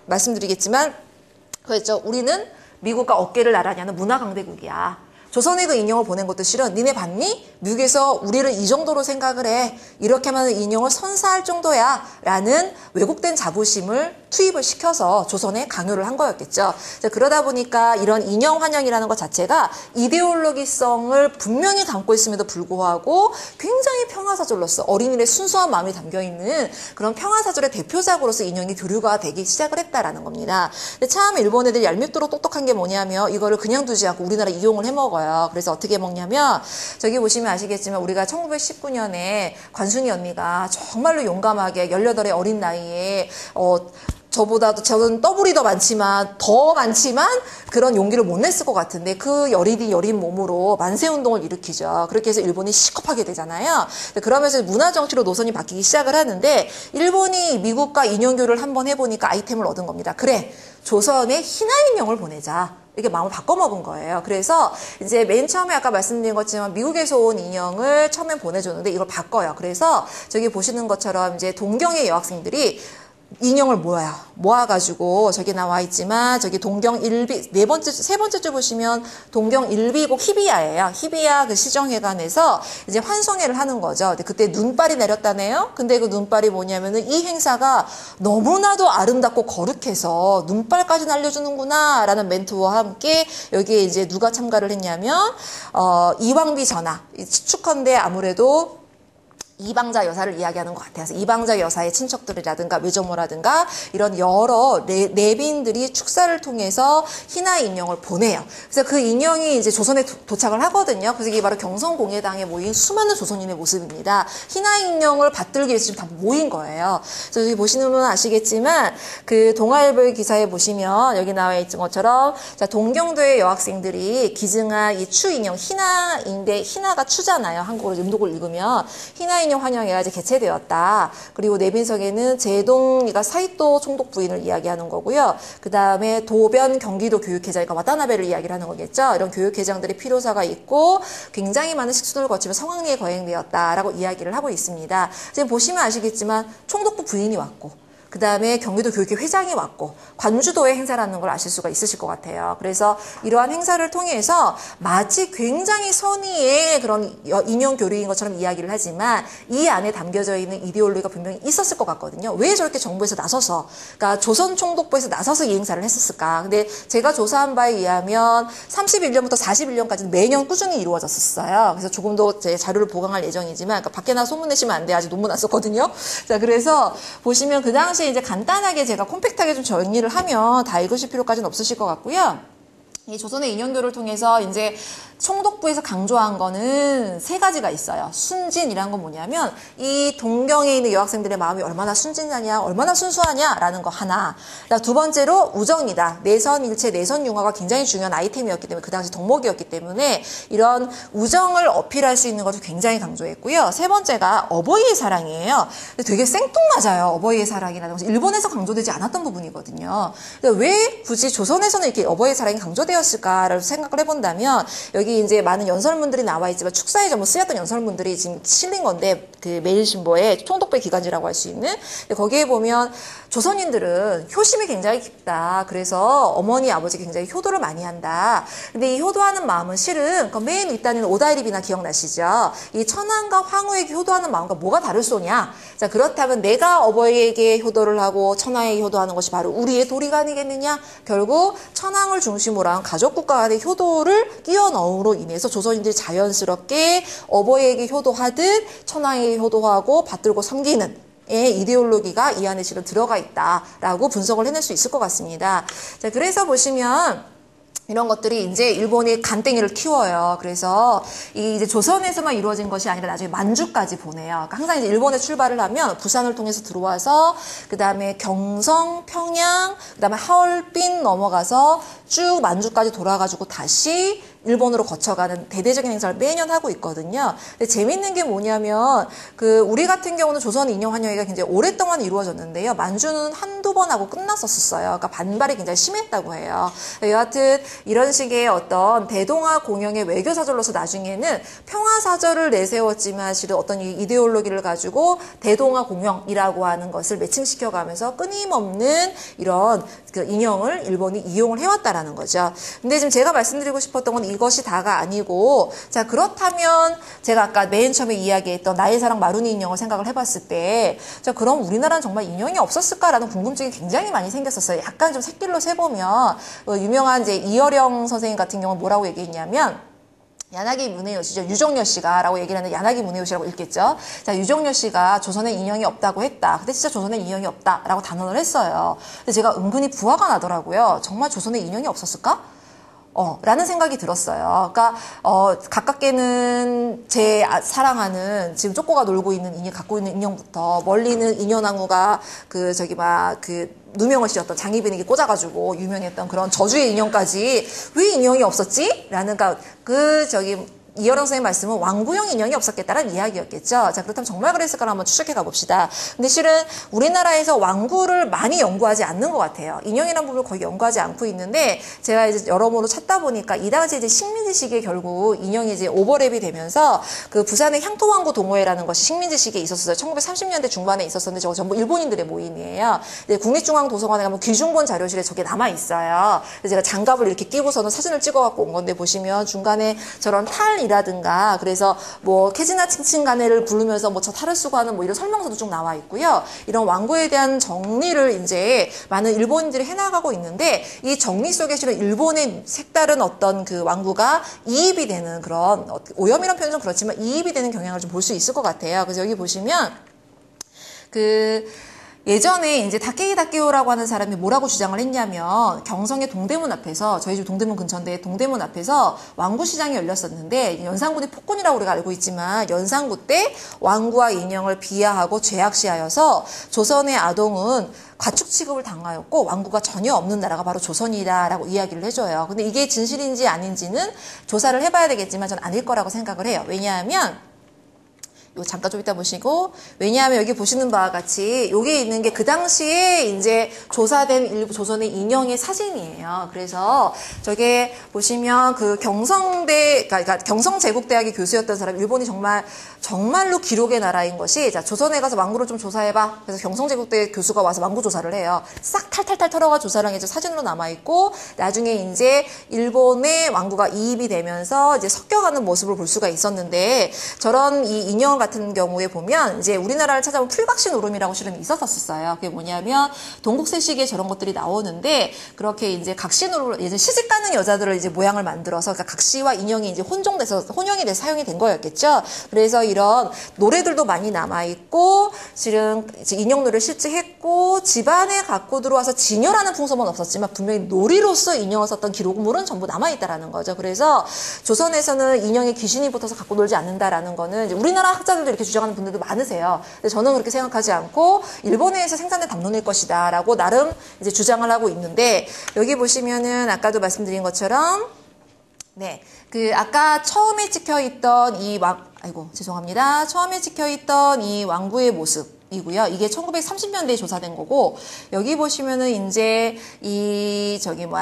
A: 말씀드리겠지만 그랬죠. 우리는 미국과 어깨를 나란히 하는 문화 강대국이야. 조선에 그 인형을 보낸 것도 실은 니네 봤니? 미국에서 우리를 이 정도로 생각을 해. 이렇게 하면 인형을 선사할 정도야. 라는 왜곡된 자부심을 투입을 시켜서 조선에 강요를 한 거였겠죠. 그러다 보니까 이런 인형 환영이라는 것 자체가 이데올로기성을 분명히 담고 있음에도 불구하고 굉장히 평화사절로서 어린이의 순수한 마음이 담겨있는 그런 평화사절의 대표작으로서 인형이 교류가 되기 시작을 했다라는 겁니다. 근데 참 일본 애들이 얄밉도록 똑똑한 게 뭐냐면 이거를 그냥 두지 않고 우리나라 이용을 해먹어요. 그래서 어떻게 먹냐면 저기 보시면 아시겠지만 우리가 1919년에 관순이 언니가 정말로 용감하게 18의 어린 나이에 저는 더블이 더 많지만 그런 용기를 못 냈을 것 같은데 그 여린 몸으로 만세운동을 일으키죠. 그렇게 해서 일본이 시급하게 되잖아요. 그러면서 문화정치로 노선이 바뀌기 시작을 하는데 일본이 미국과 인형교류를 한번 해보니까 아이템을 얻은 겁니다. 그래, 조선에 희나 인형을 보내자. 이렇게 마음을 바꿔먹은 거예요. 그래서 이제 맨 처음에 아까 말씀드린 것처럼 미국에서 온 인형을 처음에 보내줬는데 이걸 바꿔요. 그래서 저기 보시는 것처럼 이제 동경의 여학생들이 인형을 모아가지고 저기 나와 있지만 저기 동경 일비 세 번째 줄 보시면 동경 일비곡 희비야예요. 희비야 그 시정회관에서 이제 환송회를 하는 거죠. 근데 그때 눈발이 내렸다네요. 근데 그 눈발이 뭐냐면은 이 행사가 너무나도 아름답고 거룩해서 눈발까지 날려주는구나라는 멘트와 함께 여기에 이제 누가 참가를 했냐면 이왕비 전하 추측컨대 아무래도 이방자 여사를 이야기하는 것 같아요. 그래서 이방자 여사의 친척들이라든가 외조모라든가 이런 여러 내빈들이 축사를 통해서 희나 인형을 보내요. 그래서 그 인형이 이제 조선에 도착을 하거든요. 그래서 이게 바로 경성공예당에 모인 수많은 조선인의 모습입니다. 희나 인형을 받들기 위해서 지금 다 모인 거예요. 그래서 여기 보시는 분은 아시겠지만 그 동아일보의 기사에 보시면 여기 나와 있는 것처럼 자, 동경도의 여학생들이 기증한 이 추 인형 희나인데 희나가 추잖아요. 한국어로 음독을 읽으면 희나 인형 환영회가 이제 개최되었다. 그리고 내빈석에는 제동이가 사이토 총독 부인을 이야기하는 거고요. 그 다음에 도변 경기도 교육회장, 그러니까 와타나베를 이야기를 하는 거겠죠. 이런 교육회장들의 필요사가 있고 굉장히 많은 식순을 거치며 성황리에 거행되었다라고 이야기를 하고 있습니다. 지금 보시면 아시겠지만 총독부 부인이 왔고 그 다음에 경기도 교육회 회장이 왔고 관주도의 행사라는 걸 아실 수가 있으실 것 같아요. 그래서 이러한 행사를 통해서 마치 굉장히 선의의 그런 인용 교류인 것처럼 이야기를 하지만 이 안에 담겨져 있는 이데올로기가 분명히 있었을 것 같거든요. 왜 저렇게 정부에서 나서서, 그러니까 조선총독부에서 나서서 이 행사를 했었을까? 근데 제가 조사한 바에 의하면 31년부터 41년까지는 매년 꾸준히 이루어졌었어요. 그래서 조금 더 제 자료를 보강할 예정이지만, 그러니까 밖에 나 소문 내시면 안 돼. 아직 논문 안 썼거든요. 자, 그래서 보시면 그 당시에 이제 간단하게 제가 콤팩트하게 좀 정리를 하면 다 읽으실 필요까지는 없으실 것 같고요. 이 조선의 인연교를 통해서 이제 총독부에서 강조한 거는 세 가지가 있어요. 순진이란 건 뭐냐면 이 동경에 있는 여학생들의 마음이 얼마나 순진하냐, 얼마나 순수하냐라는 거 하나. 두 번째로 우정이다. 내선일체, 내선융화가 굉장히 중요한 아이템이었기 때문에 그 당시 덕목이었기 때문에 이런 우정을 어필할 수 있는 것을 굉장히 강조했고요. 세 번째가 어버이의 사랑이에요. 근데 되게 생뚱맞아요. 어버이의 사랑이라는 것이 일본에서 강조되지 않았던 부분이거든요. 근데 왜 굳이 조선에서는 이렇게 어버이의 사랑이 강조되었을까를 생각을 해본다면 여기 이제 많은 연설문들이 나와 있지만 축사에 전부 쓰였던 연설문들이 지금 실린 건데 그 매일신보의 총독부의 기관지라고 할 수 있는 거기에 보면 조선인들은 효심이 굉장히 깊다. 그래서 어머니 아버지가 굉장히 효도를 많이 한다. 근데 이 효도하는 마음은 실은 그 맨 윗단에는 오다이리비나 기억나시죠? 이 천황과 황후에게 효도하는 마음과 뭐가 다를 소냐? 자, 그렇다면 내가 어버이에게 효도를 하고 천황에게 효도하는 것이 바로 우리의 도리가 아니겠느냐? 결국 천황을 중심으로 한 가족국가 간의 효도를 끼워 넣음으로 인해서 조선인들이 자연스럽게 어버이에게 효도하듯 천황에게 효도하고 받들고 섬기는 이데올로기가 이 안에 실은 들어가 있다라고 분석을 해낼 수 있을 것 같습니다. 자, 그래서 보시면 이런 것들이 이제 일본이 간땡이를 키워요. 그래서 이제 조선에서만 이루어진 것이 아니라 나중에 만주까지 보내요. 그러니까 항상 이제 일본에 출발을 하면 부산을 통해서 들어와서 그 다음에 경성, 평양, 그 다음에 하얼빈 넘어가서 쭉 만주까지 돌아가지고 다시 일본으로 거쳐가는 대대적인 행사를 매년 하고 있거든요. 근데 재밌는 게 뭐냐면 우리 같은 경우는 조선 인용 환영회가 굉장히 오랫동안 이루어졌는데요. 만주는 한두 번 하고 끝났었어요. 그러니까 반발이 굉장히 심했다고 해요. 여하튼 이런 식의 어떤 대동아 공영의 외교 사절로서 나중에는 평화 사절을 내세웠지만 실은 어떤 이데올로기를 가지고 대동아 공영이라고 하는 것을 매칭시켜가면서 끊임없는 이런 인형을 일본이 이용을 해왔다라는 거죠. 근데 지금 제가 말씀드리고 싶었던 건 이것이 다가 아니고, 자, 그렇다면 제가 아까 맨 처음에 이야기했던 나의 사랑 마루니 인형을 생각을 해봤을 때, 자, 그럼 우리나라는 정말 인형이 없었을까라는 궁금증이 굉장히 많이 생겼었어요. 약간 좀 새길로 세보면, 유명한 이제 이어령 선생님 같은 경우는 뭐라고 얘기했냐면, 야나기 문헤요시죠. 유정려 씨가 라고 얘기를 하는데 야나기 문헤요시라고 읽겠죠. 자, 유정려 씨가 조선에 인형이 없다고 했다. 근데 진짜 조선에 인형이 없다라고 단언을 했어요. 근데 제가 은근히 부화가 나더라고요. 정말 조선에 인형이 없었을까? 라는 생각이 들었어요. 그러니까, 가깝게는 제 사랑하는 지금 쪼꼬가 놀고 있는 인형, 갖고 있는 인형부터 멀리는 인현왕후가 누명을 씌웠던 장희빈에게 꽂아가지고 유명했던 그런 저주의 인형까지 왜 인형이 없었지? 라는, 이어령 선생님 말씀은 왕구형 인형이 없었겠다는 이야기였겠죠. 자, 그렇다면 정말 그랬을까를 한번 추적해 가봅시다. 근데 실은 우리나라에서 왕구를 많이 연구하지 않는 것 같아요. 인형이라는 부분을 거의 연구하지 않고 있는데, 제가 이제 여러모로 찾다 보니까 이 당시 이제 식민지 시기에 결국 인형이 이제 오버랩이 되면서 부산의 향토왕구 동호회라는 것이 식민지 시기에 있었어요. 1930년대 중반에 있었었는데 저거 전부 일본인들의 모임이에요. 국립중앙도서관에 가면 귀중본 자료실에 저게 남아있어요. 제가 장갑을 이렇게 끼고서는 사진을 찍어갖고 온 건데 보시면 중간에 저런 이라든가 그래서 캐지나 칭칭가네를 부르면서 저 탈을 쓰고 하는 이런 설명서도 쭉 나와 있고요. 이런 왕구에 대한 정리를 이제 많은 일본인들이 해나가고 있는데 이 정리 속에 실은 일본의 색다른 어떤 왕구가 이입이 되는 그런 오염이라는 표현은 좀 그렇지만 이입이 되는 경향을 좀 볼 수 있을 것 같아요. 그래서 여기 보시면 예전에 이제 다케오라고 하는 사람이 뭐라고 주장을 했냐면 경성의 동대문 앞에서 저희 집 동대문 근처인데 동대문 앞에서 왕구시장이 열렸었는데 연산군의 폭군이라고 우리가 알고 있지만 연산군 때 왕구와 인형을 비하하고 죄악시하여서 조선의 아동은 과축 취급을 당하였고 왕구가 전혀 없는 나라가 바로 조선이다라고 이야기를 해줘요. 근데 이게 진실인지 아닌지는 조사를 해봐야 되겠지만 전 아닐 거라고 생각을 해요. 왜냐하면 요 잠깐 좀 이따 보시고, 왜냐하면 여기 보시는 바와 같이 여기 있는 게 그 당시에 이제 조사된 일부 조선의 인형의 사진이에요. 그래서 저게 보시면 그 경성대, 그러니까 경성제국대학의 교수였던 사람, 일본이 정말로 기록의 나라인 것이, 자, 조선에 가서 왕구를 좀 조사해봐. 그래서 경성제국대 교수가 와서 왕구 조사를 해요. 싹 탈탈탈 털어가 조사를 해서 사진으로 남아있고, 나중에 이제 일본의 왕구가 이입이 되면서 이제 섞여가는 모습을 볼 수가 있었는데, 저런 이 인형 같은 경우에 보면 이제 우리나라를 찾아보면 풀각시 노름이라고 실은 있었었어요. 그게 뭐냐면 동국세식에 저런 것들이 나오는데, 그렇게 이제 각시 노름을 이제 시집 가는 여자들을 이제 모양을 만들어서, 그러니까 각시와 인형이 이제 혼용이 돼서 사용이 된 거였겠죠. 그래서 이런 노래들도 많이 남아있고, 실은 이제 인형 노래를 실제 했고, 집안에 갖고 들어와서 진열하는 풍습은 없었지만 분명히 놀이로서 인형을 썼던 기록물은 전부 남아있다라는 거죠. 그래서 조선에서는 인형에 귀신이 붙어서 갖고 놀지 않는다라는 거는 이제 우리나라 학자들도 이렇게 주장하는 분들도 많으세요. 근데 저는 그렇게 생각하지 않고 일본에서 생산된 담론일 것이다라고 나름 이제 주장을 하고 있는데, 여기 보시면은 아까도 말씀드린 것처럼, 네, 그 아까 처음에 찍혀있던 처음에 찍혀있던 이 왕구의 모습 이고요. 이게 1930년대에 조사된 거고, 여기 보시면은 이제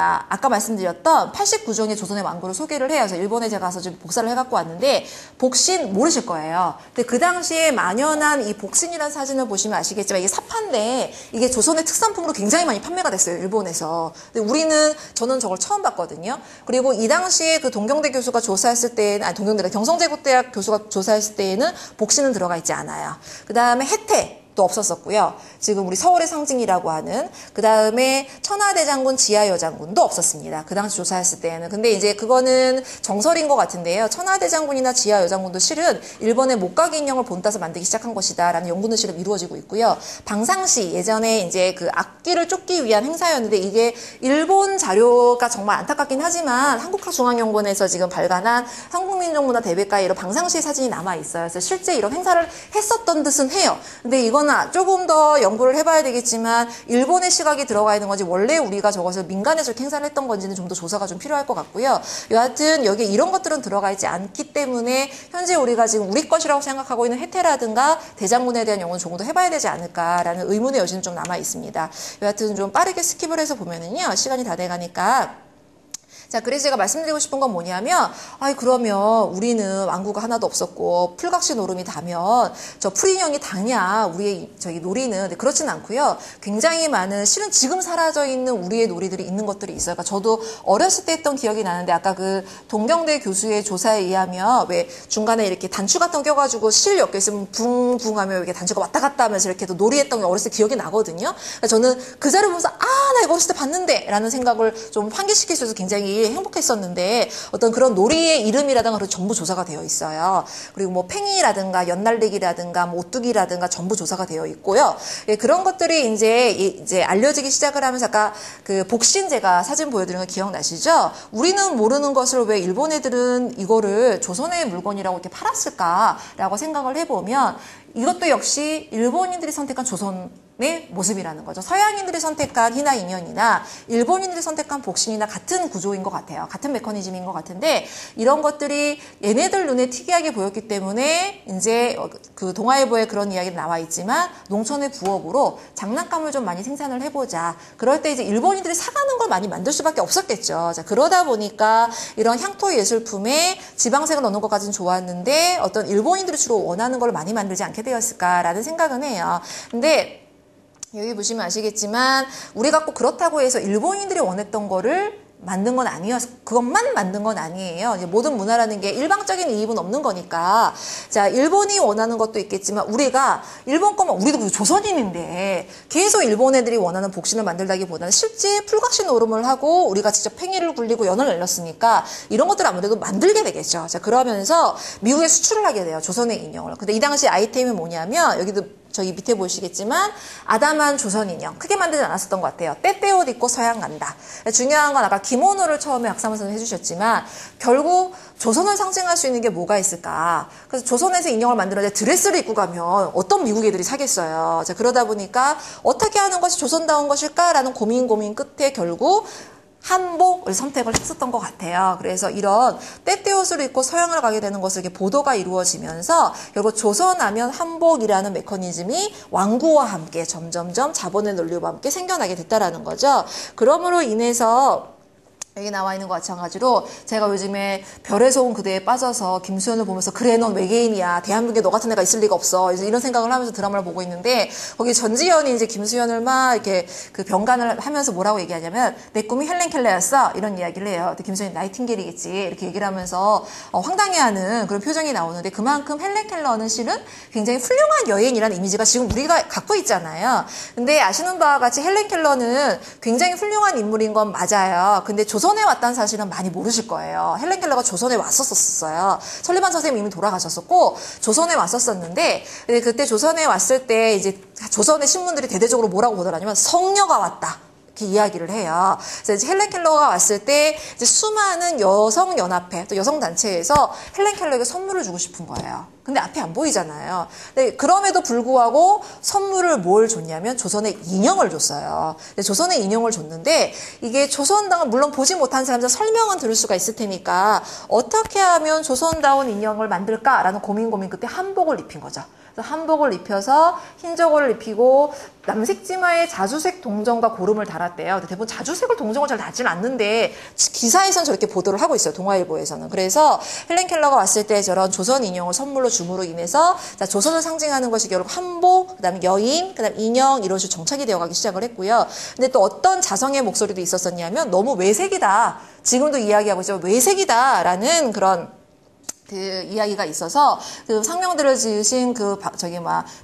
A: 아까 말씀드렸던 89종의 조선의 왕구를 소개를 해요. 그래서 일본에 제가 가서 좀 복사를 해갖고 왔는데, 복신 모르실 거예요. 근데 그 당시에 만연한 이 복신이라는 사진을 보시면 아시겠지만, 이게 사파인데 이게 조선의 특산품으로 굉장히 많이 판매가 됐어요, 일본에서. 근데 저는 저걸 처음 봤거든요. 그리고 이 당시에 그 동경대 교수가 조사했을 때는, 경성제국대학 교수가 조사했을 때에는 복신은 들어가 있지 않아요. 그 다음에 혜태 또 없었었고요. 지금 우리 서울의 상징이라고 하는, 그 다음에 천하대장군, 지하여장군도 없었습니다. 그 당시 조사했을 때는. 근데 이제 그거는 정설인 것 같은데요. 천하대장군이나 지하여장군도 실은 일본의 목각 인형을 본따서 만들기 시작한 것이다라는 연구는 실은 이루어지고 있고요. 방상시, 예전에 이제 그 악기를 쫓기 위한 행사였는데, 이게 일본 자료가 정말 안타깝긴 하지만 한국학중앙연구원에서 지금 발간한 한국민족문화 대백과에 이런 방상시 사진이 남아 있어요. 그래서 실제 이런 행사를 했었던 듯은 해요. 근데 이거는 조금 더 연구를 해봐야 되겠지만, 일본의 시각이 들어가 있는 건지, 원래 우리가 저것을 민간에서 이렇게 행사를 했던 건지는 좀 더 조사가 좀 필요할 것 같고요. 여하튼 여기에 이런 것들은 들어가 있지 않기 때문에 현재 우리가 지금 우리 것이라고 생각하고 있는 혜태라든가 대장군에 대한 연구는 조금 더 해봐야 되지 않을까라는 의문의 여지는 좀 남아 있습니다. 여하튼 좀 빠르게 스킵을 해서 보면은요, 시간이 다 돼가니까. 자, 그래서 제가 말씀드리고 싶은 건 뭐냐면, 그러면 우리는 왕구가 하나도 없었고 풀각시 노름이 다면 저 풀인형이 다냐, 우리의 저기 놀이는. 근데 그렇진 않고요. 굉장히 많은, 실은 지금 사라져 있는 우리의 놀이들이 있는 것들이 있어요. 그러니까 저도 어렸을 때 했던 기억이 나는데, 아까 그 동경대 교수의 조사에 의하면 왜 중간에 이렇게 단추 같은 거 껴가지고 실 엮여 있으면 붕붕 하면 이렇게 단추가 왔다 갔다 하면서 이렇게 또 놀이했던 게 어렸을 때 기억이 나거든요. 그러니까 저는 그 자료를 보면서 나 이거 어렸을 때 봤는데 라는 생각을 좀 환기시킬 수 있어서 굉장히 행복했었는데, 어떤 그런 놀이의 이름이라든가 그런 전부 조사가 되어 있어요. 그리고 뭐 팽이라든가 연날리기라든가 뭐 오뚜기라든가 전부 조사가 되어 있고요. 예, 그런 것들이 이제 알려지기 시작을 하면서, 아까 그 복신 제가 사진 보여드린 거 기억나시죠? 우리는 모르는 것을 왜 일본 애들은 이거를 조선의 물건이라고 이렇게 팔았을까라고 생각을 해보면, 이것도 역시 일본인들이 선택한 조선의 모습이라는 거죠. 서양인들이 선택한 희나 인연이나 일본인들이 선택한 복신이나 같은 구조인 것 같아요. 같은 메커니즘인 것 같은데, 이런 것들이 얘네들 눈에 특이하게 보였기 때문에 이제 그 동아일보에 그런 이야기가 나와 있지만, 농촌의 부업으로 장난감을 좀 많이 생산을 해보자. 그럴 때 이제 일본인들이 사가는 걸 많이 만들 수밖에 없었겠죠. 자, 그러다 보니까 이런 향토 예술품에 지방색을 넣는 것까지는 좋았는데, 어떤 일본인들이 주로 원하는 걸 많이 만들지 않게 되었을까라는 생각은 해요. 근데 여기 보시면 아시겠지만, 우리가 꼭 그렇다고 해서 일본인들이 원했던 거를 만든 건 그것만 만든 건 아니에요. 이제 모든 문화라는 게 일방적인 이입은 없는 거니까. 자, 일본이 원하는 것도 있겠지만, 우리가 일본 거면, 우리도 조선인인데 계속 일본 애들이 원하는 복신을 만들다기보다는 실제 풀각시 노름을 하고 우리가 직접 팽이를 굴리고 연을 날렸으니까 이런 것들을 아무래도 만들게 되겠죠. 자, 그러면서 미국에 수출을 하게 돼요, 조선의 인형을. 근데 이 당시 아이템이 뭐냐면, 여기도 저기 밑에 보시겠지만 아담한 조선 인형, 크게 만들지 않았었던 것 같아요. 때때옷 입고 서양 간다. 중요한 건 아까 기모노를 처음에 박사모 선생님 해주셨지만, 결국 조선을 상징할 수 있는 게 뭐가 있을까. 그래서 조선에서 인형을 만들었는데 드레스를 입고 가면 어떤 미국 애들이 사겠어요. 자, 그러다 보니까 어떻게 하는 것이 조선다운 것일까라는 고민 끝에 결국 한복을 선택을 했었던 것 같아요. 그래서 이런 때때 옷을 입고 서양을 가게 되는 것을 이렇게 보도가 이루어지면서 결국 조선하면 한복이라는 메커니즘이 왕구와 함께 점점점 자본의 논리와 함께 생겨나게 됐다라는 거죠. 그러므로 인해서 여기 나와 있는 것과 마찬가지로 제가 요즘에 별에서 온 그대에 빠져서 김수현을 보면서 그래 넌 외계인이야 대한민국에 너 같은 애가 있을 리가 없어 이런 생각을 하면서 드라마를 보고 있는데 거기 전지현이 이제 김수현을 막 이렇게 그 병간을 하면서 뭐라고 얘기하냐면 내 꿈이 헬렌 켈러였어 이런 이야기를 해요. 근데 김수현이 나이팅게일이겠지 이렇게 얘기를 하면서 황당해하는 그런 표정이 나오는데 그만큼 헬렌 켈러는 실은 굉장히 훌륭한 여인이라는 이미지가 지금 우리가 갖고 있잖아요. 근데 아시는 바와 같이 헬렌 켈러는 굉장히 훌륭한 인물인 건 맞아요. 근데 조선에 왔다는 사실은 많이 모르실 거예요. 헬렌 켈러가 조선에 왔었어요. 설리반 선생님 이미 돌아가셨었고 조선에 왔었었는데 그때 조선에 왔을 때 이제 조선의 신문들이 대대적으로 뭐라고 보더라냐면 성녀가 왔다. 이렇게 이야기를 해요. 그래서 이제 헬렌 켈러가 왔을 때 이제 수많은 여성연합회 또 여성단체에서 헬렌 켈러에게 선물을 주고 싶은 거예요. 근데 앞이 안 보이잖아요. 근데 그럼에도 불구하고 선물을 뭘 줬냐면 조선의 인형을 줬어요. 조선의 인형을 줬는데 이게 조선당을 물론 보지 못한 사람들 설명은 들을 수가 있을 테니까 어떻게 하면 조선다운 인형을 만들까라는 고민 그때 한복을 입힌 거죠. 한복을 입혀서 흰저고를 입히고 남색 치마에 자주색 동정과 고름을 달았대요. 근데 대부분 자주색을 동정을 잘 달지는 않는데 기사에서는 저렇게 보도를 하고 있어요. 동아일보에서는. 그래서 헬렌 켈러가 왔을 때 저런 조선 인형을 선물로 줌으로 인해서 조선을 상징하는 것이 결국 한복, 그다음에 여인, 그다음에 인형 이런 식으로 정착이 되어가기 시작을 했고요. 근데 또 어떤 자성의 목소리도 있었었냐면 너무 외색이다. 지금도 이야기하고 있죠. 외색이다라는 그런 그 이야기가 있어서 그 상명들을 지으신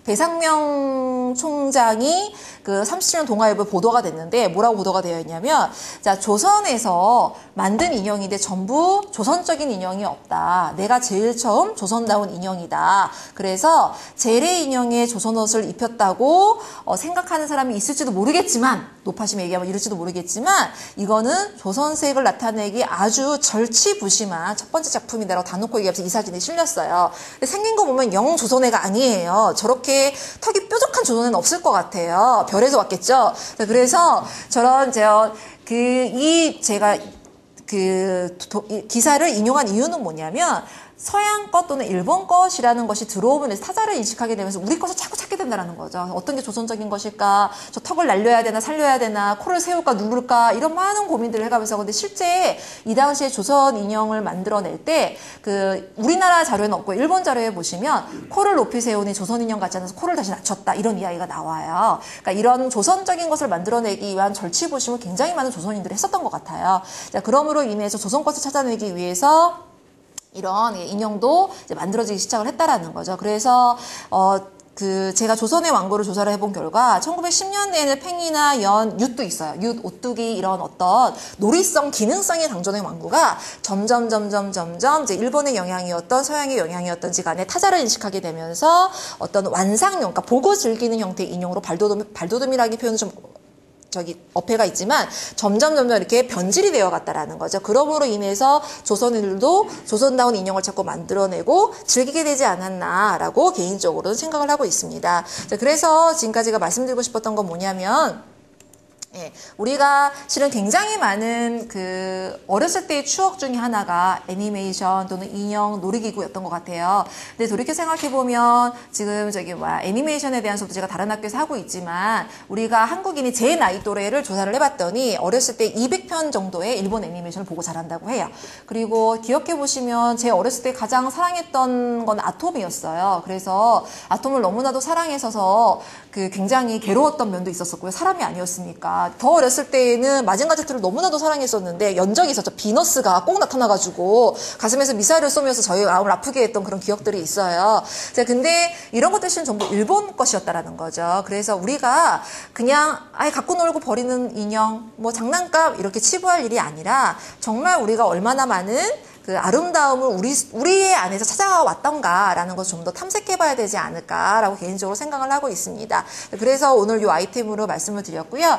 A: 배상명 총장이 그 37년 동아일보에 보도가 됐는데 뭐라고 보도가 되어 있냐면 자 조선에서 만든 인형인데 전부 조선적인 인형이 없다. 내가 제일 처음 조선다운 인형이다. 그래서 재래 인형에 조선 옷을 입혔다고 생각하는 사람이 있을지도 모르겠지만 높아심에 얘기하면 이럴지도 모르겠지만 이거는 조선색을 나타내기 아주 절치부심한 첫 번째 작품이다라고 다 놓고 얘기하면서 이 사진이 실렸어요. 근데 생긴 거 보면 영 조선애가 아니에요. 저렇게 턱이 뾰족한 조선애는 없을 것 같아요. 별에서 왔겠죠. 그래서 저런 제가 기사를 인용한 이유는 뭐냐면 서양 것 또는 일본 것이라는 것이 들어오면 타자를 인식하게 되면서 우리 것을 자꾸 찾게 된다는 거죠. 어떤 게 조선적인 것일까? 저 턱을 날려야 되나 살려야 되나? 코를 세울까 누를까? 이런 많은 고민들을 해가면서 근데 실제 이 당시에 조선 인형을 만들어낼 때 우리나라 자료에는 없고 일본 자료에 보시면 코를 높이 세우니 조선 인형 같지 않아서 코를 다시 낮췄다 이런 이야기가 나와요. 그러니까 이런 조선적인 것을 만들어내기 위한 절치부심을 굉장히 많은 조선인들이 했었던 것 같아요. 자, 그러므로 인해서 조선 것을 찾아내기 위해서 이런 인형도 이제 만들어지기 시작을 했다라는 거죠. 그래서 제가 조선의 왕고를 조사를 해본 결과 1910년대에는 팽이나 연, 윷도 있어요. 윷, 오뚜기 이런 어떤 놀이성, 기능성이 당존의 왕고가 점점 이제 일본의 영향이었던 서양의 영향이었던지 간에 타자를 인식하게 되면서 어떤 완상용, 그러니까 보고 즐기는 형태의 인형으로 발도듬이라기 표현은 좀 어폐가 있지만 점점 이렇게 변질이 되어 갔다라는 거죠. 그러므로 인해서 조선인들도 조선다운 인형을 자꾸 만들어내고 즐기게 되지 않았나라고 개인적으로는 생각을 하고 있습니다. 자, 그래서 지금까지가 말씀드리고 싶었던 건 뭐냐면 우리가 실은 굉장히 많은 어렸을 때의 추억 중에 하나가 애니메이션 또는 인형 놀이기구였던 것 같아요. 근데 돌이켜 생각해보면 지금 애니메이션에 대한 수업도 제가 다른 학교에서 하고 있지만 우리가 한국인이 제 나이 또래를 조사를 해봤더니 어렸을 때 200편 정도의 일본 애니메이션을 보고 자란다고 해요. 그리고 기억해보시면 제 어렸을 때 가장 사랑했던 건 아톰이었어요. 그래서 아톰을 너무나도 사랑해서 굉장히 괴로웠던 면도 있었었고요. 사람이 아니었으니까. 더 어렸을 때에는 마징가 제트를 너무나도 사랑했었는데 연적이 있었죠. 비너스가 꼭 나타나가지고 가슴에서 미사일을 쏘면서 저희 마음을 아프게 했던 그런 기억들이 있어요. 자, 근데 이런 것들 실은 전부 일본 것이었다라는 거죠. 그래서 우리가 그냥 갖고 놀고 버리는 인형, 장난감 이렇게 치부할 일이 아니라 정말 우리가 얼마나 많은 아름다움을 우리의 안에서 찾아왔던가라는 것을 좀 더 탐색해봐야 되지 않을까라고 개인적으로 생각을 하고 있습니다. 그래서 오늘 이 아이템으로 말씀을 드렸고요.